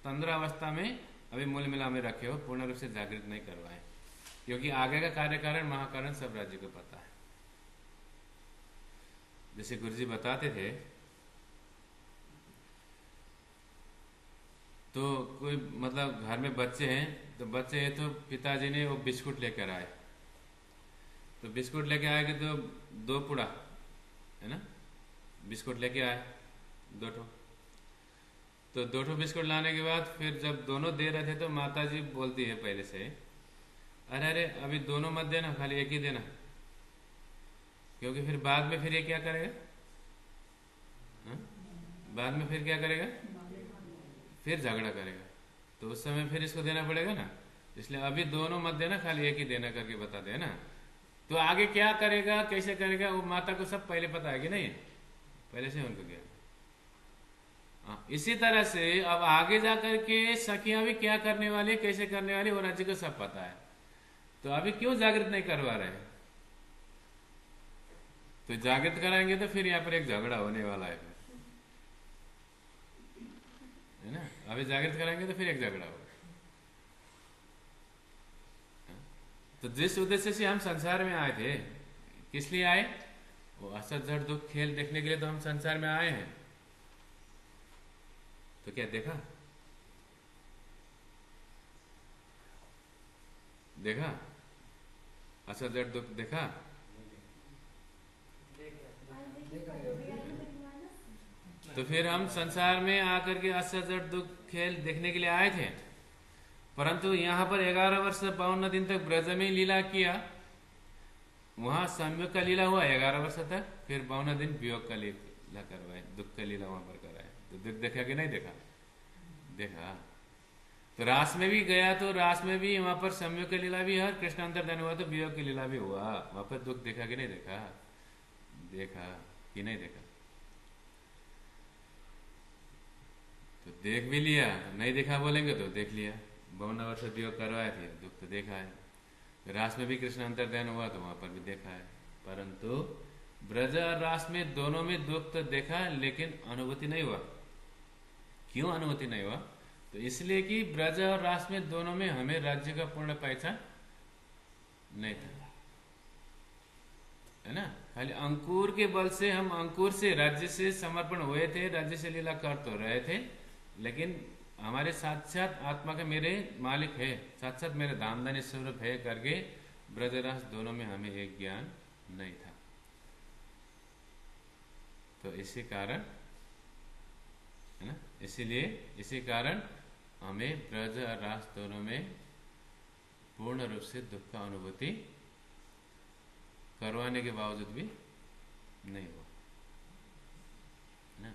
तंद्रावस्था में अभी मूल मिला में रखे हो, पूर्ण रूप से जागृत नहीं करवाए, क्योंकि आगे का कार्य कारण महाकारण सब राज्य को पता है। जैसे गुरु जी बताते थे, तो कोई मतलब घर में बच्चे हैं, तो बच्चे हैं तो पिताजी ने वो बिस्कुट लेकर आए, तो बिस्कुट लेके आएंगे तो दो पुड़ा है ना, बिस्कुट लेके आए दो ठो, तो दो ठो बिस्कुट लाने के बाद फिर जब दोनों दे रहे थे तो माता जी बोलती है पहले से, अरे अरे अभी दोनों मत देना, खाली एक ही देना, क्योंकि फिर बाद में फिर ये क्या करेगा, हा? बाद में फिर क्या करेगा, फिर झगड़ा करेगा, तो उस समय फिर इसको देना पड़ेगा ना, इसलिए अभी दोनों मत देना, खाली एक ही देना करके बता दे ना। तो आगे क्या करेगा कैसे करेगा वो माता को सब पहले पता है कि नहीं, पहले से उनको क्या। इसी तरह से अब आगे जाकर के सखियां भी क्या करने वाली कैसे करने वाली वो राज्य को सब पता है, तो अभी क्यों जागृत नहीं करवा रहे, तो जागृत कराएंगे तो फिर यहाँ पर एक झगड़ा होने वाला है ना, अभी जागृत कराएंगे तो फिर एक झगड़ा होगा। तो जिस उद्देश्य से हम संसार में आए थे, किस लिए आए, वो असत जड़ दुख खेल देखने के लिए तो हम संसार में आए हैं, तो क्या देखा, देखा असत जड़ दुख देखा, तो फिर हम संसार में आकर के असत जड़ दुख खेल देखने के लिए आए थे, परंतु यहाँ पर 11 वर्ष 52 दिन तक ब्रज में लीला किया, वहां संयोग का लीला हुआ 11 वर्ष तक, फिर 52 दिन वियोग का लीला करवाए, दुख का लीला वहां पर कराए, तो दुख देखा कि नहीं देखा, देखा। तो रास में भी गया तो रास में भी वहां पर संयोग की लीला भी है, कृष्ण अंतर्धान हुआ तो वियोग की लीला भी हुआ, वहां पर दुख देखा कि नहीं देखा, देखा कि नहीं देखा, तो देख भी लिया, नहीं देखा बोलेंगे तो देख लिया, 52 वर्ष वियोग करवाए थे, दुख तो देखा है, रास में भी कृष्ण अंतर्धान हुआ तो वहां पर भी देखा है, परंतु ब्रज और रास में दोनों में दुख तो देखा लेकिन अनुभूति नहीं हुआ। क्यों अनुभूति नहीं हुआ, तो इसलिए कि ब्रज और रास में दोनों में हमें राज्य का पूर्ण पहचान नहीं था, है ना, खाली अंकुर के बल से हम अंकुर से राज्य से समर्पण हुए थे, राज्य से लीला कर तो रहे थे, लेकिन हमारे साक्षात आत्मा के मेरे मालिक है, साक्षात मेरे धामधनी स्वरूप है करके ब्रजरास दोनों में हमें एक ज्ञान नहीं था। तो इसी कारण है ना, इसीलिए इसी कारण हमें ब्रज और रास दोनों में पूर्ण रूप से दुख का अनुभूति करवाने के बावजूद भी नहीं हुआ ना।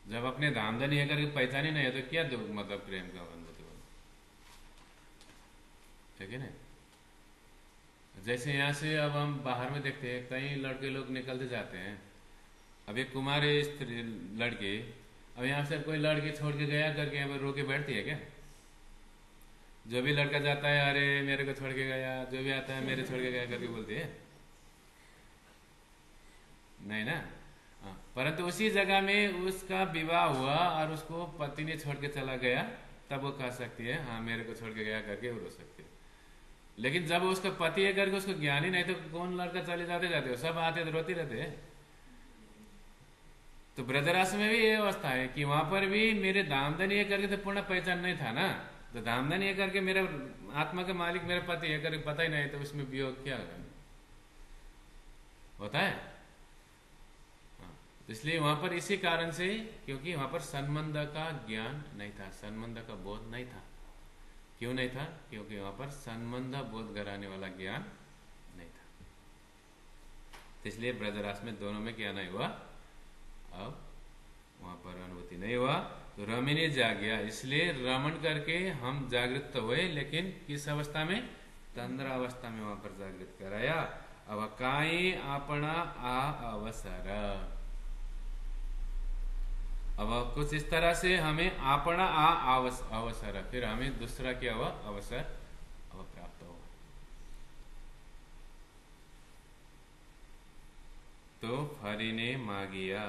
जब अपने धामधनी है करके पहचानी नहीं है तो क्या दुख, मतलब प्रेम का अनुभूति होगा, ठीक है ना। जैसे यहाँ से अब हम बाहर में देखते हैं कई लड़के लोग निकलते जाते हैं, अब एक कुमारी स्त्री लड़के, अब यहाँ से कोई लड़की छोड़ के गया करके यहाँ पर रो के बैठती है क्या, जो भी लड़का जाता है अरे मेरे को छोड़ के गया, जो भी आता है मेरे छोड़ के गया करके बोलती है, नहीं ना। परंतु उसी जगह में उसका विवाह हुआ और उसको पति ने छोड़ के चला गया, तब वो कह सकती है हाँ मेरे को छोड़ के गया करके वो रो सकती है। लेकिन जब उसका पति है करके उसको ज्ञान ही नहीं, तो कौन लड़का चले जाते जाते हो, सब आते तो रोते रहते हैं। तो ब्रजरास में भी ये अवस्था है कि वहां पर भी मेरे धामधनी है करके तो पूर्ण पहचान नहीं था ना, तो धामधनी है करके मेरा आत्मा का मालिक मेरा पति है करके पता ही नहीं, तो उसमें वियोग क्या होता है। इसलिए वहां पर इसी कारण से, क्योंकि वहां पर संबंध का ज्ञान नहीं था, संबंध का बोध नहीं था। क्यों नहीं था, क्योंकि वहां पर संबंध बोध कराने वाला ज्ञान नहीं था, इसलिए ब्रजरास में दोनों में क्या नहीं हुआ, अब वहां पर अनुभूति नहीं हुआ, तो रमिनी जाग गया। इसलिए रमण करके हम जागृत तो हुए, लेकिन किस अवस्था में? तंद्रा अवस्था में वहां पर जागृत कराया। अब काई आपना आ अवसर, अब कुछ इस तरह से हमें आपना आ अवसर, फिर हमें दूसरा क्या हुआ? अवसर अब प्राप्त हुआ। तो फरीने मागिया,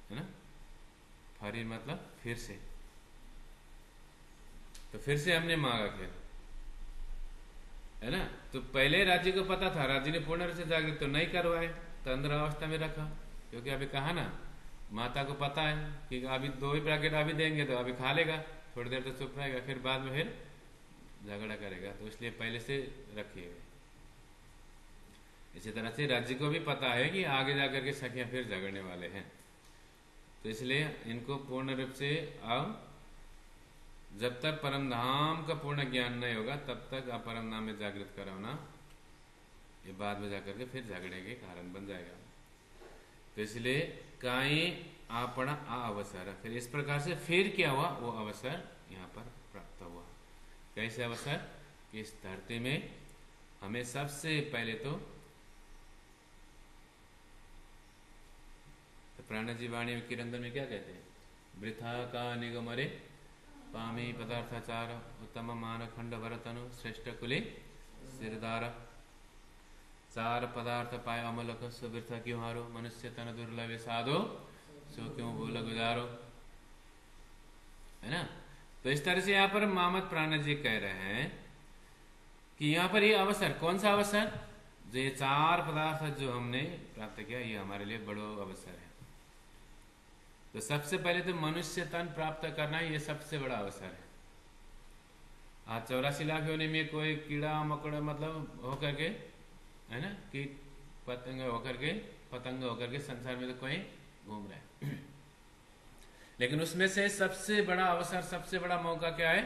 है ना? फरी मतलब फिर से, तो फिर से हमने मांगा क्या, है ना? तो पहले राज्य को पता था, राज्य ने पूर्ण रूप से जागृत तो नहीं करवाए, तंद्र अवस्था में रखा। क्योंकि अभी कहा ना, माता को पता है कि अभी 2 ही ब्रैकेट अभी देंगे तो अभी खा लेगा, थोड़ी देर तो चुप रहेगा, फिर बाद में फिर झगड़ा करेगा, तो इसलिए पहले से रखिएगा। इसी तरह से राज्य को भी पता है कि आगे जाकर के सखियां फिर झगड़ने वाले हैं, तो इसलिए इनको पूर्ण रूप से अब जब तक परमधाम का पूर्ण ज्ञान नहीं होगा तब तक अपरमधाम में जागृत कराना, ये बाद में जाकर के फिर झगड़े के कारण बन जाएगा। तो इसलिए काई आपना आ अवसर, फिर इस प्रकार से फिर क्या हुआ? वो अवसर यहाँ पर प्राप्त हुआ। कैसे अवसर? कि इस धरती में हमें सबसे पहले तो प्राणजी वाणी में किरंदर में क्या कहते हैं? वृथा का निगमरे पामी पदार्थाचार उत्तम मान खंड भरतनु श्रेष्ठ कुले सिरदार, 4 पदार्थ पाए अमलक सुवृथा क्यों हारो, मनुष्य तन दुर्लभ साधो सो क्यों भूल गुजारो, है ना? तो इस तरह से यहाँ पर मोहम्मद प्राण जी कह रहे हैं कि यहाँ पर ये अवसर, कौन सा अवसर? जो ये 4 पदार्थ जो हमने प्राप्त किया, ये हमारे लिए बड़ो अवसर है। तो सबसे पहले तो मनुष्य तन प्राप्त करना ये सबसे बड़ा अवसर है। आज 84 लाख योनि में कोई कीड़ा मकोड़ा मतलब होकर के, है ना, कीट पतंग होकर के, पतंग होकर के संसार में तो कोई घूम रहा है लेकिन उसमें से सबसे बड़ा अवसर, सबसे बड़ा मौका क्या है?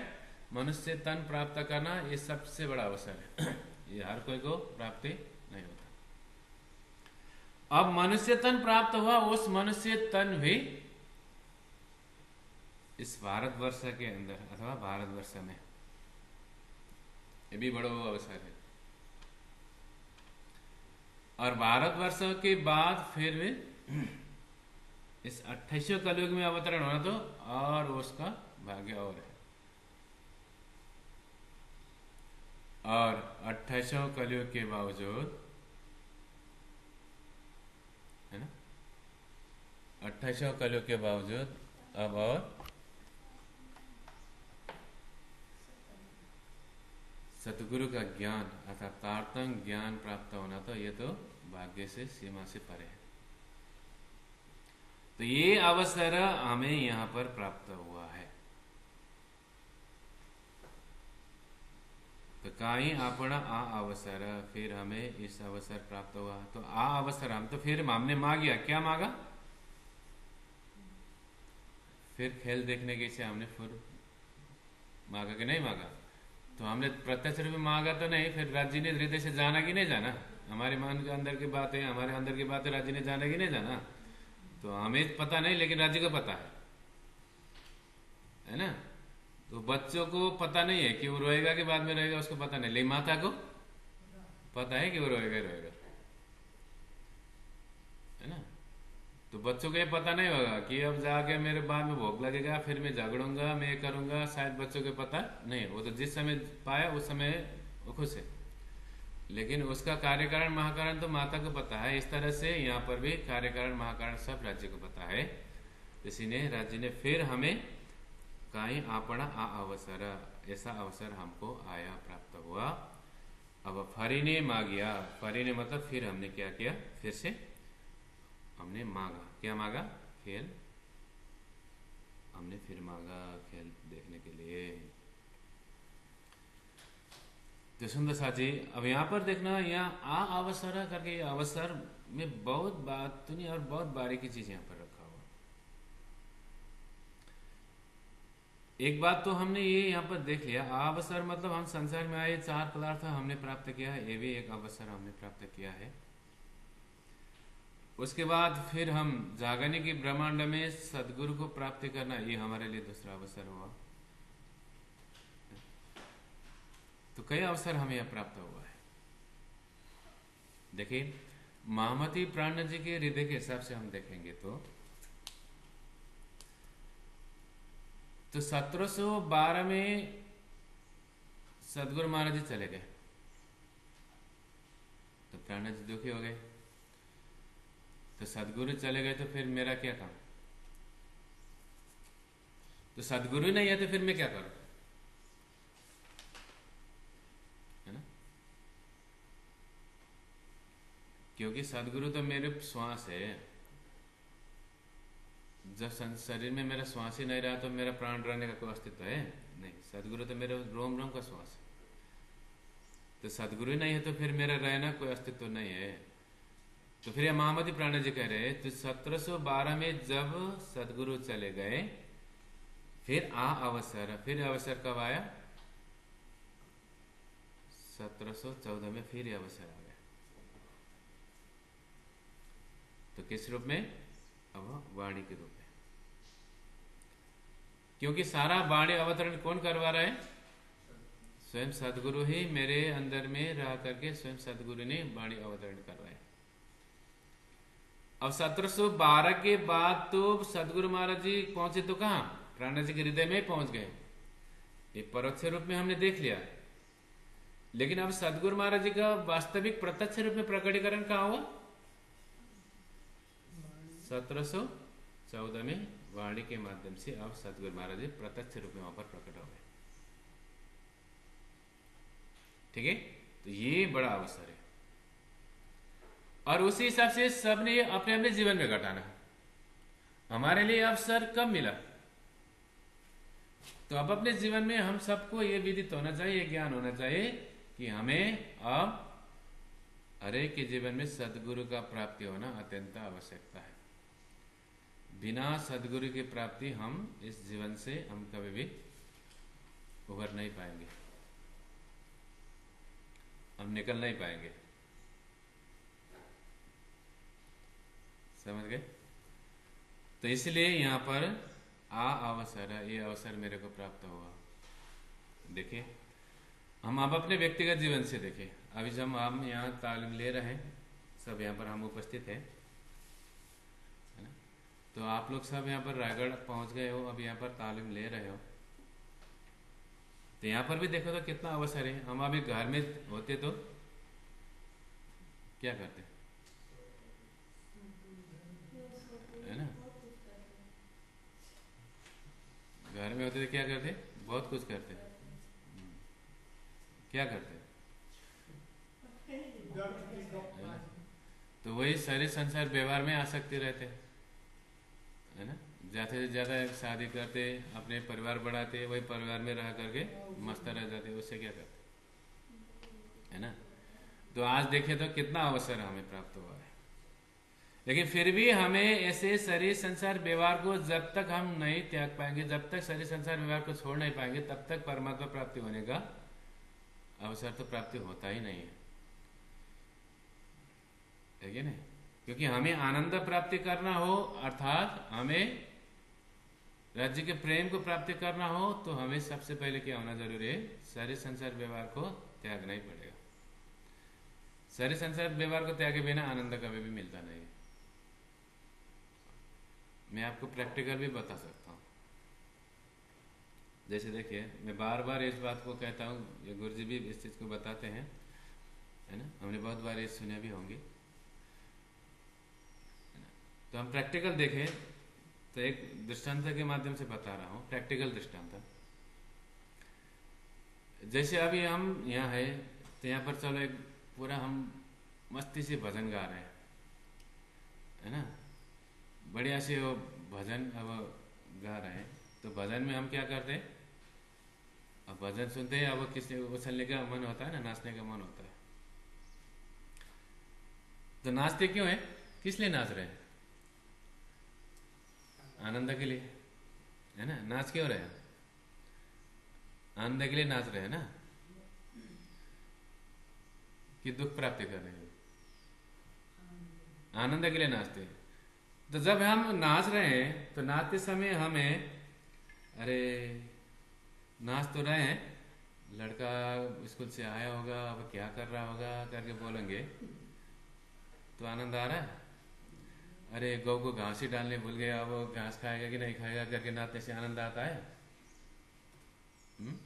मनुष्य तन प्राप्त करना, ये सबसे बड़ा अवसर है ये हर कोई को प्राप्ति नहीं होता। अब मनुष्य तन प्राप्त हुआ, उस मनुष्य तन भी इस भारतवर्ष के अंदर अथवा भारतवर्ष में, ये भी बड़ा अवसर है। और भारतवर्ष के बाद फिर भी इस 28वें कलयुग में अवतरण होना तो और उसका भाग्य और है। और 28वें कलयुग के बावजूद, है ना, 28वें कलयुग के बावजूद अब और सतगुरु का ज्ञान अर्थात तारतंग ज्ञान प्राप्त होना, तो ये तो भाग्य से सीमा से परे है। तो ये अवसर हमें यहां पर प्राप्त हुआ है। तो काई आपना आ अवसर, फिर हमें इस अवसर प्राप्त हुआ। तो आ अवसर हम तो फिर हमने मांगा, क्या मांगा? फिर खेल देखने के से हमने फिर मांगा कि नहीं मांगा? तो हमने प्रत्यक्ष रूप में मांगा तो नहीं, फिर राज्य ने हृदय से जाना कि नहीं जाना? हमारे मन के अंदर की बातें, हमारे अंदर की बातें राज्य ने जाना कि नहीं जाना? तो हमें पता नहीं, लेकिन राज्य को पता है ना? तो बच्चों को पता नहीं है कि वो रोएगा कि बाद में रहेगा, उसको पता नहीं, लेकिन माता को पता है कि वो रोएगा रोएगा, है ना? तो बच्चों को ये पता नहीं होगा कि अब जाके मेरे बाद में भोग लगेगा, फिर मैं झगड़ूंगा, मैं करूंगा, शायद बच्चों को पता नहीं। वो तो जिस समय पाया उस समय वो खुश है, लेकिन उसका कार्यकारण महाकारण तो माता को पता है। इस तरह से यहाँ पर भी कार्यकारण महाकारण सब राज्य को पता है। इसीलिए राज्य ने फिर हमें काई आपना आ अवसर, ऐसा अवसर हमको आया, प्राप्त हुआ। अब फरीने मांगिया, फरीने मतलब फिर हमने क्या किया? फिर से हमने मांगा, क्या मांगा? खेल हमने फिर मांगा, खेल देखने के लिए। तो सुंदर साथी, अब यहाँ पर देखना, यहाँ आ अवसर करके अवसर में बहुत बात नहीं और बहुत बारीकी चीज यहाँ पर रखा हुआ। एक बात तो हमने ये यहाँ पर देख लिया, आ अवसर मतलब हम संसार में आए, 4 पदार्थ हमने प्राप्त किया है, ये भी एक अवसर हमने प्राप्त किया है। उसके बाद फिर हम जागने की ब्रह्मांड में सदगुरु को प्राप्ति करना, ये हमारे लिए दूसरा अवसर हुआ। तो कई अवसर हमें यह प्राप्त हुआ है। देखिए, महामती प्राण जी के हृदय के हिसाब से हम देखेंगे तो 1712 में सदगुरु महाराज जी चले गए, तो प्राण जी दुखी हो गए। तो सदगुरु चले गए तो फिर मेरा क्या काम? तो सदगुरु नहीं है तो फिर मैं क्या करूं? है ना? क्योंकि सदगुरु तो मेरे श्वास है। जब शरीर में मेरा श्वास ही नहीं रहा तो मेरा प्राण रहने का कोई अस्तित्व है नहीं। सदगुरु तो मेरे रोम रोम का श्वास है। तो सदगुरु नहीं है तो फिर मेरा रहना कोई अस्तित्व नहीं है। तो फिर महामती प्राण जी कह रहे, तो 1712 में जब सदगुरु चले गए फिर अवसर, फिर अवसर कब आया? 1714 में फिर अवसर आ गया। तो किस रूप में? अब वाणी के रूप में। क्योंकि सारा वाणी अवतरण कौन करवा रहा है? स्वयं सदगुरु ही मेरे अंदर में रह करके स्वयं सदगुरु ने वाणी अवतरण कर रहे हैं। अब 1712 के बाद तो सदगुरु महाराज जी पहुंचे तो कहां? प्राण जी के हृदय में पहुंच गए। ये परोक्ष रूप में हमने देख लिया। लेकिन अब सदगुरु महाराज जी का वास्तविक प्रत्यक्ष रूप में प्रकटीकरण कहां हुआ? 1714 में वाणी के माध्यम से अब सदगुरु महाराज जी प्रत्यक्ष रूप में वहां पर प्रकट हो गए। ठीक है, तो ये बड़ा अवसर है। और उसी हिसाब से सबने अपने अपने जीवन में घटाना। हमारे लिए अवसर कब मिला? तो अब अपने जीवन में हम सबको ये विदित होना चाहिए, ये ज्ञान होना चाहिए कि हमें अब हर एक के जीवन में सदगुरु का प्राप्ति होना अत्यंत आवश्यकता है। बिना सदगुरु की प्राप्ति हम इस जीवन से हम कभी भी उभर नहीं पाएंगे, हम निकल नहीं पाएंगे। समझ गए? तो इसलिए यहां पर अवसर है, ये अवसर मेरे को प्राप्त हुआ। देखिए, हम अब अपने व्यक्तिगत जीवन से देखें। अभी जब हम यहाँ तालीम ले रहे हैं, सब यहाँ पर हम उपस्थित हैं, है ना? तो आप लोग सब यहाँ पर रायगढ़ पहुंच गए हो, अब यहाँ पर तालीम ले रहे हो। तो यहाँ पर भी देखो तो कितना अवसर है। हम अभी घर में होते तो क्या करते, है ना? घर में होते तो क्या करते? बहुत कुछ करते। क्या करते? तो वही सारे संसार व्यवहार में आसक्ति रहते, है ना? ज्यादा से ज्यादा शादी करते, अपने परिवार बढ़ाते, वही परिवार में रह करके मस्त रह जाते। उससे क्या करते, है ना? तो आज देखे तो कितना अवसर हमें प्राप्त हुआ है। लेकिन फिर भी हमें ऐसे शरीर संसार व्यवहार को जब तक हम नहीं त्याग पाएंगे, जब तक शरीर संसार व्यवहार को छोड़ नहीं पाएंगे, तब तक परमात्मा प्राप्ति होने का अवसर तो प्राप्ति होता ही नहीं है कि नहीं? क्योंकि हमें आनंद प्राप्ति करना हो, अर्थात हमें राज्य के प्रेम को प्राप्ति करना हो, तो हमें सबसे पहले क्या होना जरूरी है? शरीर संसार व्यवहार को त्यागना ही पड़ेगा। शरीर संसार व्यवहार को त्यागे बिना आनंद कभी भी मिलता नहीं है। मैं आपको प्रैक्टिकल भी बता सकता हूँ। जैसे देखिए, मैं बार बार इस बात को कहता हूँ, ये गुरुजी भी इस चीज को बताते हैं, है ना? हमने बहुत बार ये सुने भी होंगे, है ना? तो हम प्रैक्टिकल देखें तो एक दृष्टांत के माध्यम से बता रहा हूँ, प्रैक्टिकल दृष्टांत। जैसे अभी हम यहाँ है तो यहाँ पर चलो एक पूरा हम मस्ती से भजन गा रहे हैं, है ना? बढ़िया से वो भजन अब गा रहे हैं। तो भजन में हम क्या करते हैं? अब भजन सुनते हैं, अब किसी उछलने का मन होता है ना, नाचने का मन होता है। तो नाचते क्यों है? किस लिए नाच रहे हैं? आनंद के लिए, है ना? नाच क्यों रहे हैं? आनंद के लिए नाच रहे हैं ना, कि दुख प्राप्ति कर रहे हैं? आनंद के लिए नाचते हैं। तो जब हम नाच रहे हैं तो नाचते समय हमें, अरे नाच तो रहे हैं, लड़का स्कूल से आया होगा, अब क्या कर रहा होगा करके बोलेंगे तो आनंद आ रहा है। अरे गौ को घास ही डालने भूल गया, अब वो घास खाएगा कि नहीं खाएगा करके नाचने से आनंद आता है। हुँ?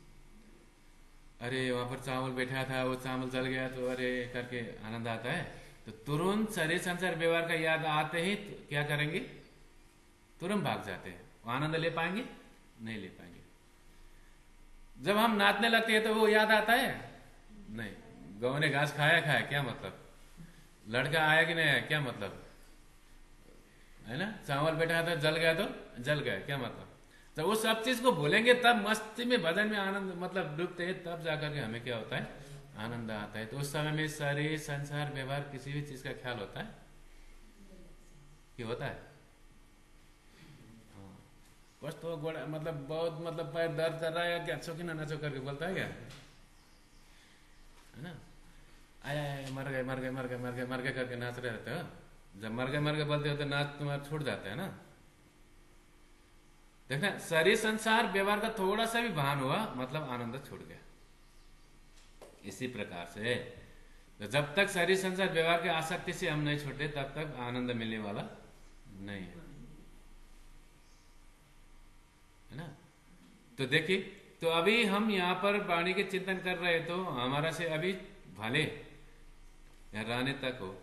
अरे वहां पर चावल बैठा था, वो चावल जल गया तो अरे करके आनंद आता है। तो तुरंत शरीर संसार व्यवहार का याद आते ही तो क्या करेंगे, तुरंत भाग जाते हैं। वो आनंद ले पाएंगे, नहीं ले पाएंगे। जब हम नाचने लगते हैं तो वो याद आता है नहीं। गौ ने घास खाया खाया क्या मतलब, लड़का आया कि नहीं आया क्या मतलब, है ना। चावल बैठा था जल गया तो जल गया क्या मतलब। तो वो सब चीज को भूलेंगे तब मस्ती में भजन में आनंद मतलब डूबते हैं, तब जाकर के हमें क्या होता है, आनंद आता है। तो उस समय में शरीर संसार व्यवहार किसी भी चीज का ख्याल होता है कि होता है। हाँ। बस तो गोड़ा मतलब बहुत मतलब पैर दर्द कर रहा है क्या, नाचो कि ना नाचो करके बोलता है क्या, है ना। आया मर गए मर गए मर गए मर गए मर गए करके नाच रहे रहते हो। जब मर गए बोलते हो तो नाच तुम्हारा छूट जाता है ना। देखना शरीर संसार व्यवहार का थोड़ा सा भी भान हुआ मतलब आनंद छूट गया। इसी प्रकार से तो जब तक शरीर संसार व्यवहार के आसक्ति से हम नहीं छूटे तब तक आनंद मिलने वाला नहीं है ना। तो देखिए, तो अभी हम यहाँ पर वाणी के चिंतन कर रहे तो हमारा से अभी भले यहाँ रहने तक हो,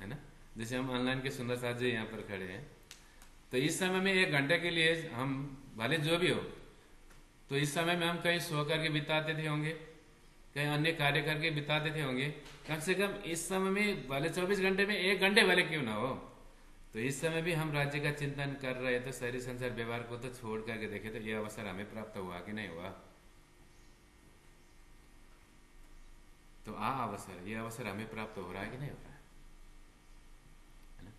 है ना। जैसे हम ऑनलाइन के सुंदर साथ जी यहाँ पर खड़े हैं, तो इस समय में 1 घंटे के लिए हम भले जो भी हो, तो इस समय में हम कहीं सो करके बिताते थे होंगे, कहीं अन्य कार्य करके बिताते थे होंगे। कम से कम इस समय में भले 24 घंटे में 1 घंटे भले क्यों ना हो, तो इस समय भी हम राज्य का चिंतन कर रहे तो शरीर संसार व्यवहार को तो छोड़ करके देखे तो यह अवसर हमें प्राप्त हुआ कि नहीं हुआ। तो अवसर, यह अवसर हमें प्राप्त हो रहा है कि नहीं हो रहा है ना।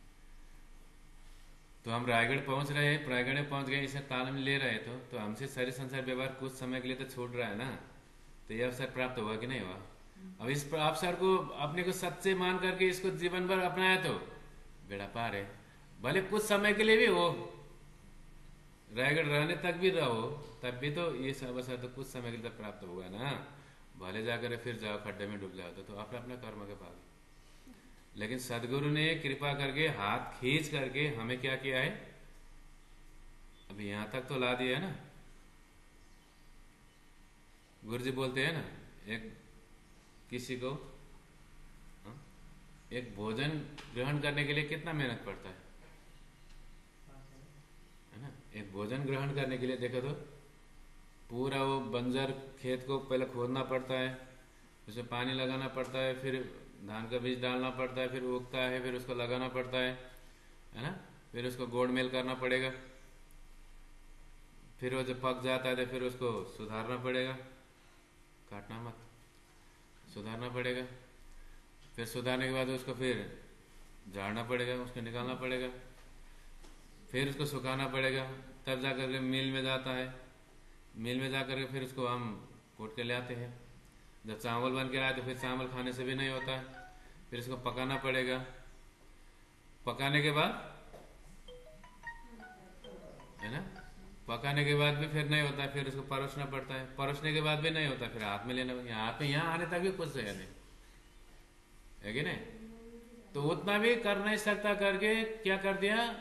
तो हम रायगढ़ पहुंच रहे हैं, रायगढ़ में पहुंच गए, इसे तालमेल ले रहे तो हमसे शरीर संसार व्यवहार कुछ समय के लिए तो छूट रहा है ना। तो यह अवसर प्राप्त हुआ कि नहीं हुआ। अब इस अवसर को अपने को सच्चे मान करके इसको जीवन भर अपनाया तो बेड़ा पार है। भले कुछ समय के लिए भी हो, रायगढ़ रहने तक भी रहो, तब भी तो ये अवसर तो कुछ समय के लिए प्राप्त होगा ना। भले जाकर फिर जाओ खड्डे में डूब जाओ तो अपना अपना कर्म के भाग। लेकिन सदगुरु ने कृपा करके हाथ खींच करके हमें क्या किया है, अभी यहां तक तो ला दिया है ना। गुरु जी बोलते हैं ना, एक किसी को एक भोजन ग्रहण करने के लिए कितना मेहनत पड़ता है ना। एक भोजन ग्रहण करने के लिए देखो तो पूरा वो बंजर खेत को पहले खोदना पड़ता है, उसमें पानी लगाना पड़ता है, फिर धान का बीज डालना पड़ता है, फिर उगता है, फिर उसको लगाना पड़ता है ना। फिर उसको गोड़ मेल करना पड़ेगा, फिर वो जब पक जाता है तो फिर उसको सुधारना पड़ेगा, काटना मत, सुधारना पड़ेगा। फिर सुधारने के बाद उसको फिर झाड़ना पड़ेगा, उसको निकालना पड़ेगा, फिर उसको सुखाना पड़ेगा, तब जाकर के मिल में जाता है। मिल में जाकर के फिर उसको हम कूट के ले आते हैं। जब चावल बन के आए तो फिर चावल खाने से भी नहीं होता है, फिर इसको पकाना पड़ेगा। पकाने के बाद, है ना, पकाने के बाद भी फिर नहीं होता है, फिर उसको परोसना पड़ता है। परोसने के बाद भी नहीं होता, फिर हाथ में लेना, हाथ में यहाँ आने तक भी कुछ है नहीं, है कि नहीं। तो उतना भी कर नहीं सकता करके क्या कर दिया,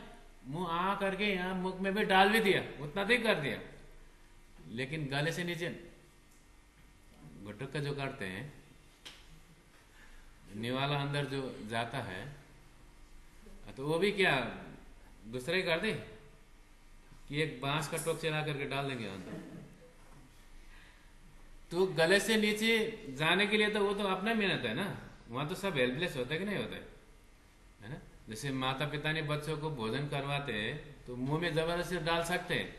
मुंह आ करके यहाँ मुख में भी डाल भी दिया, उतना भी कर दिया। लेकिन गले से नीचे गुटक का जो करते हैं, निवाला अंदर जो जाता है, तो वो भी क्या दूसरे ही कर दे कि एक बांस का टोक चला करके डाल देंगे अंदर। तो गले से नीचे जाने के लिए तो वो तो अपना मेहनत है ना, वहां तो सब हेल्पलेस होता है कि नहीं होता है ना। जैसे माता पिता ने बच्चों को भोजन करवाते हैं तो मुंह में जबरदस्ती डाल सकते हैं,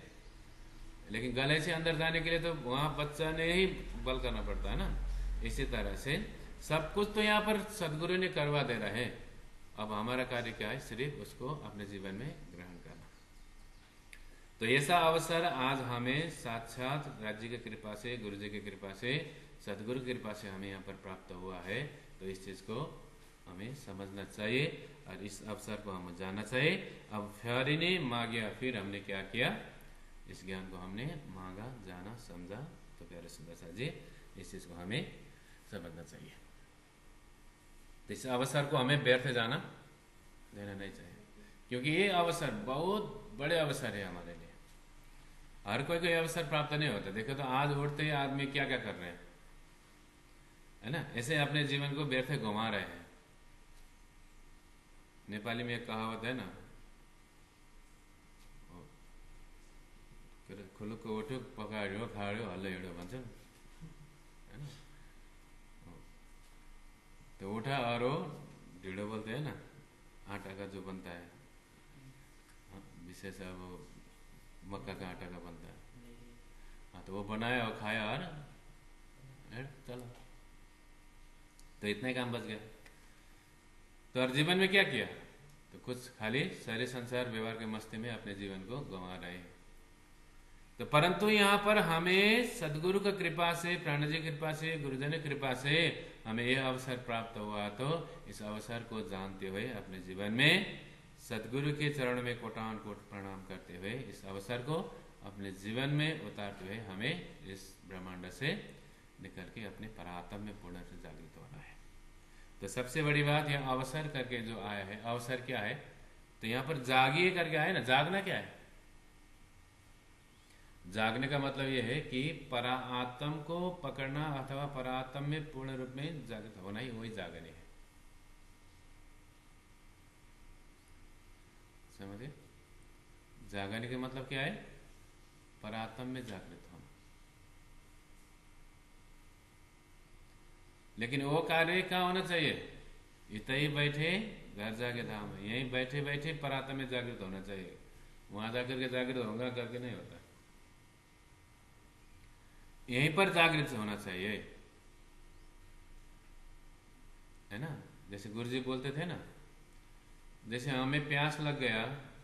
लेकिन गले से अंदर जाने के लिए तो वहां बच्चा ने ही बल करना पड़ता है ना। इसी तरह से सब कुछ तो यहाँ पर सदगुरु ने करवा दे रहे हैं। अब हमारा कार्य क्या है, सिर्फ उसको अपने जीवन में ग्रहण करना। तो ऐसा अवसर आज हमें साक्षात राज्य की कृपा से, गुरु जी की कृपा से, सदगुरु की कृपा से हमें यहाँ पर प्राप्त हुआ है। तो इस चीज को हमें समझना चाहिए और इस अवसर को हमें जानना चाहिए। अब फरीने मांगा, फिर हमने क्या किया, इस ज्ञान को हमने मांगा, जाना, समझा। तो प्यारे सुंदर जी, इस चीज को हमें समझना चाहिए। तो इस अवसर को हमें व्यर्थ जाना देना नहीं चाहिए, क्योंकि ये अवसर बहुत बड़े अवसर है हमारे लिए। हर कोई कोई अवसर प्राप्त नहीं होता। देखो तो आज उठते ही आदमी क्या क्या कर रहे हैं, है ना, ऐसे अपने जीवन को व्यर्थ घुमा रहे हैं। नेपाली में एक कहावत है ना, खुलुको उठ्यो, पकायो खायो, हल्लो हिँड्यो भन्छ, है ना। तो उठा और वो ढीढ़ो बोलते हैं ना, आटा का जो बनता है, विशेष अब मक्का का आटा का बनता है। हाँ, तो वो बनाया और खाया और चलो, तो इतना ही काम बच गया। तो और जीवन में क्या किया, तो कुछ खाली सारे संसार व्यवहार के मस्ती में अपने जीवन को गंवा रहे हैं। तो परंतु यहाँ पर हमें सदगुरु की कृपा से, प्राण जी की कृपा से, गुरुजन की कृपा से हमें यह अवसर प्राप्त हुआ। तो इस अवसर को जानते हुए अपने जीवन में सदगुरु के चरण में कोटान कोट प्रणाम करते हुए इस अवसर को अपने जीवन में उतारते हुए हमें इस ब्रह्मांड से निकल के अपने परात्म में पूर्ण से जागृत होना है। तो सबसे बड़ी बात यह अवसर करके जो आया है, अवसर क्या है, तो यहाँ पर जागिए करके आया ना। जागना क्या है, जागने का मतलब यह है कि परात्म को पकड़ना अथवा परात्म में पूर्ण रूप में जागृत होना ही वही जागने है। समझे, जागने का मतलब क्या है, परात्म में जागृत होना। लेकिन वो कार्य क्या होना चाहिए, इतना ही बैठे घर जाके धाम है, यहीं बैठे बैठे परात्म में जागृत होना चाहिए। वहां जाकर के जागृत होगा करके नहीं होता, यहीं पर जागृत होना चाहिए, है ना। जैसे गुरुजी बोलते थे ना, जैसे हमें प्यास लग गया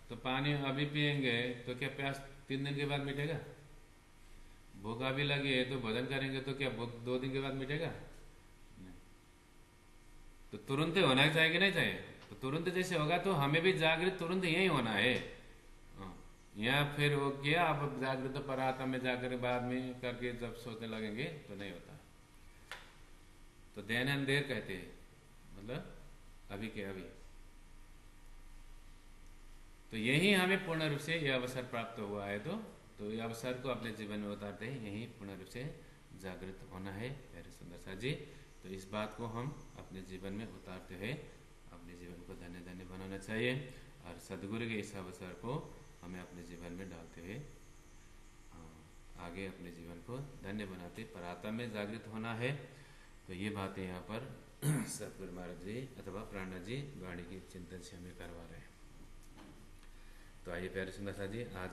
तो पानी अभी पिएंगे तो क्या प्यास 3 दिन के बाद मिटेगा। भूख अभी लगी है तो भोजन करेंगे तो क्या भूख 2 दिन के बाद मिटेगा, नहीं। तो तुरंत होना चाहिए कि नहीं चाहिए, तो तुरंत जैसे होगा तो हमें भी जागृत तुरंत यही होना है। या फिर वो किया, आप जागृत परात्म में जाकर बाद में करके जब सोचने लगेंगे तो नहीं होता। तो देन एंड देर कहते हैं, मतलब अभी के अभी। तो यही हमें पूर्ण रूप से यह अवसर प्राप्त हुआ है। तो यह अवसर को अपने जीवन में उतारते ही यही पूर्ण रूप से जागृत होना है, प्यारे सुंदर सा जी। तो इस बात को हम अपने जीवन में उतारते हुए अपने जीवन को धन्य धन्य बनाना चाहिए और सदगुरु के इस अवसर को हमें अपने जीवन में डालते हुए आगे अपने जीवन को धन्य बनाते परात्म में जागृत होना है। तो ये बातें यहाँ पर सतगुरु महाराज जी अथवा प्राणा जी वाणी की चिंतन से हमें करवा रहे हैं। तो आइए प्यारे सुंदर सा जी, आज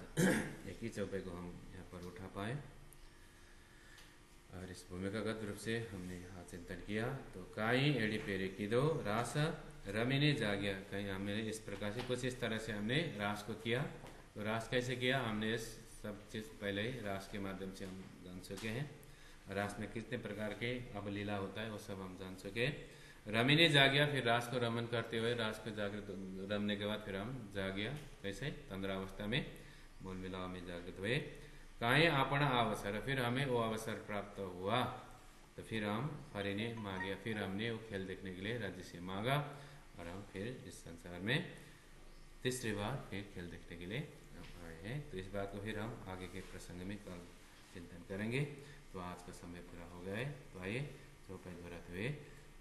एक ही चौपाई को हम यहाँ पर उठा पाए और इस भूमिकागत रूप से हमने यहाँ चिंतन किया। तो काई एड़ी पेरे की दो रास रमिने जाग्या, कहीं हमने इस प्रकार से कुछ इस तरह से हमने रास को किया। तो रास कैसे किया, हमने इस सब चीज़ पहले ही रास के माध्यम से हम जान चुके हैं। रास में कितने प्रकार के अब लीला होता है वो सब हम जान चुके हैं। रमिने जाग्या, फिर रास को रमन करते हुए रास को जागृत रमने के बाद फिर हम जाग्या, कैसे तंद्रावस्था में मूल मिलाव में जागृत हुए। काहे अपना अवसर, फिर हमें वो अवसर प्राप्त हुआ। तो फिर हम फरीने मांगे, फिर हमने वो खेल देखने के लिए राज्य से मांगा और हम फिर इस संसार में तीसरी बार फिर खेल देखने के लिए आए हैं। तो इस बात को फिर हम आगे के प्रसंग में कल चिंतन करेंगे। तो आज का समय पूरा हो गया है। तो आइए चौपाई दोहराते हुए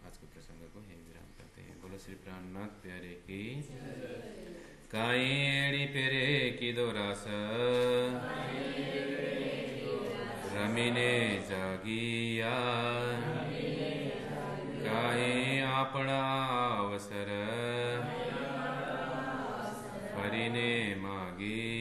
आज के प्रसंग को यही विराम करते हैं। बोलो श्री प्राणनाथ प्यारे की। काएड़ी पेरे की दो रास रमिने जागिया, काहे अपना अवसर फरीने मागी,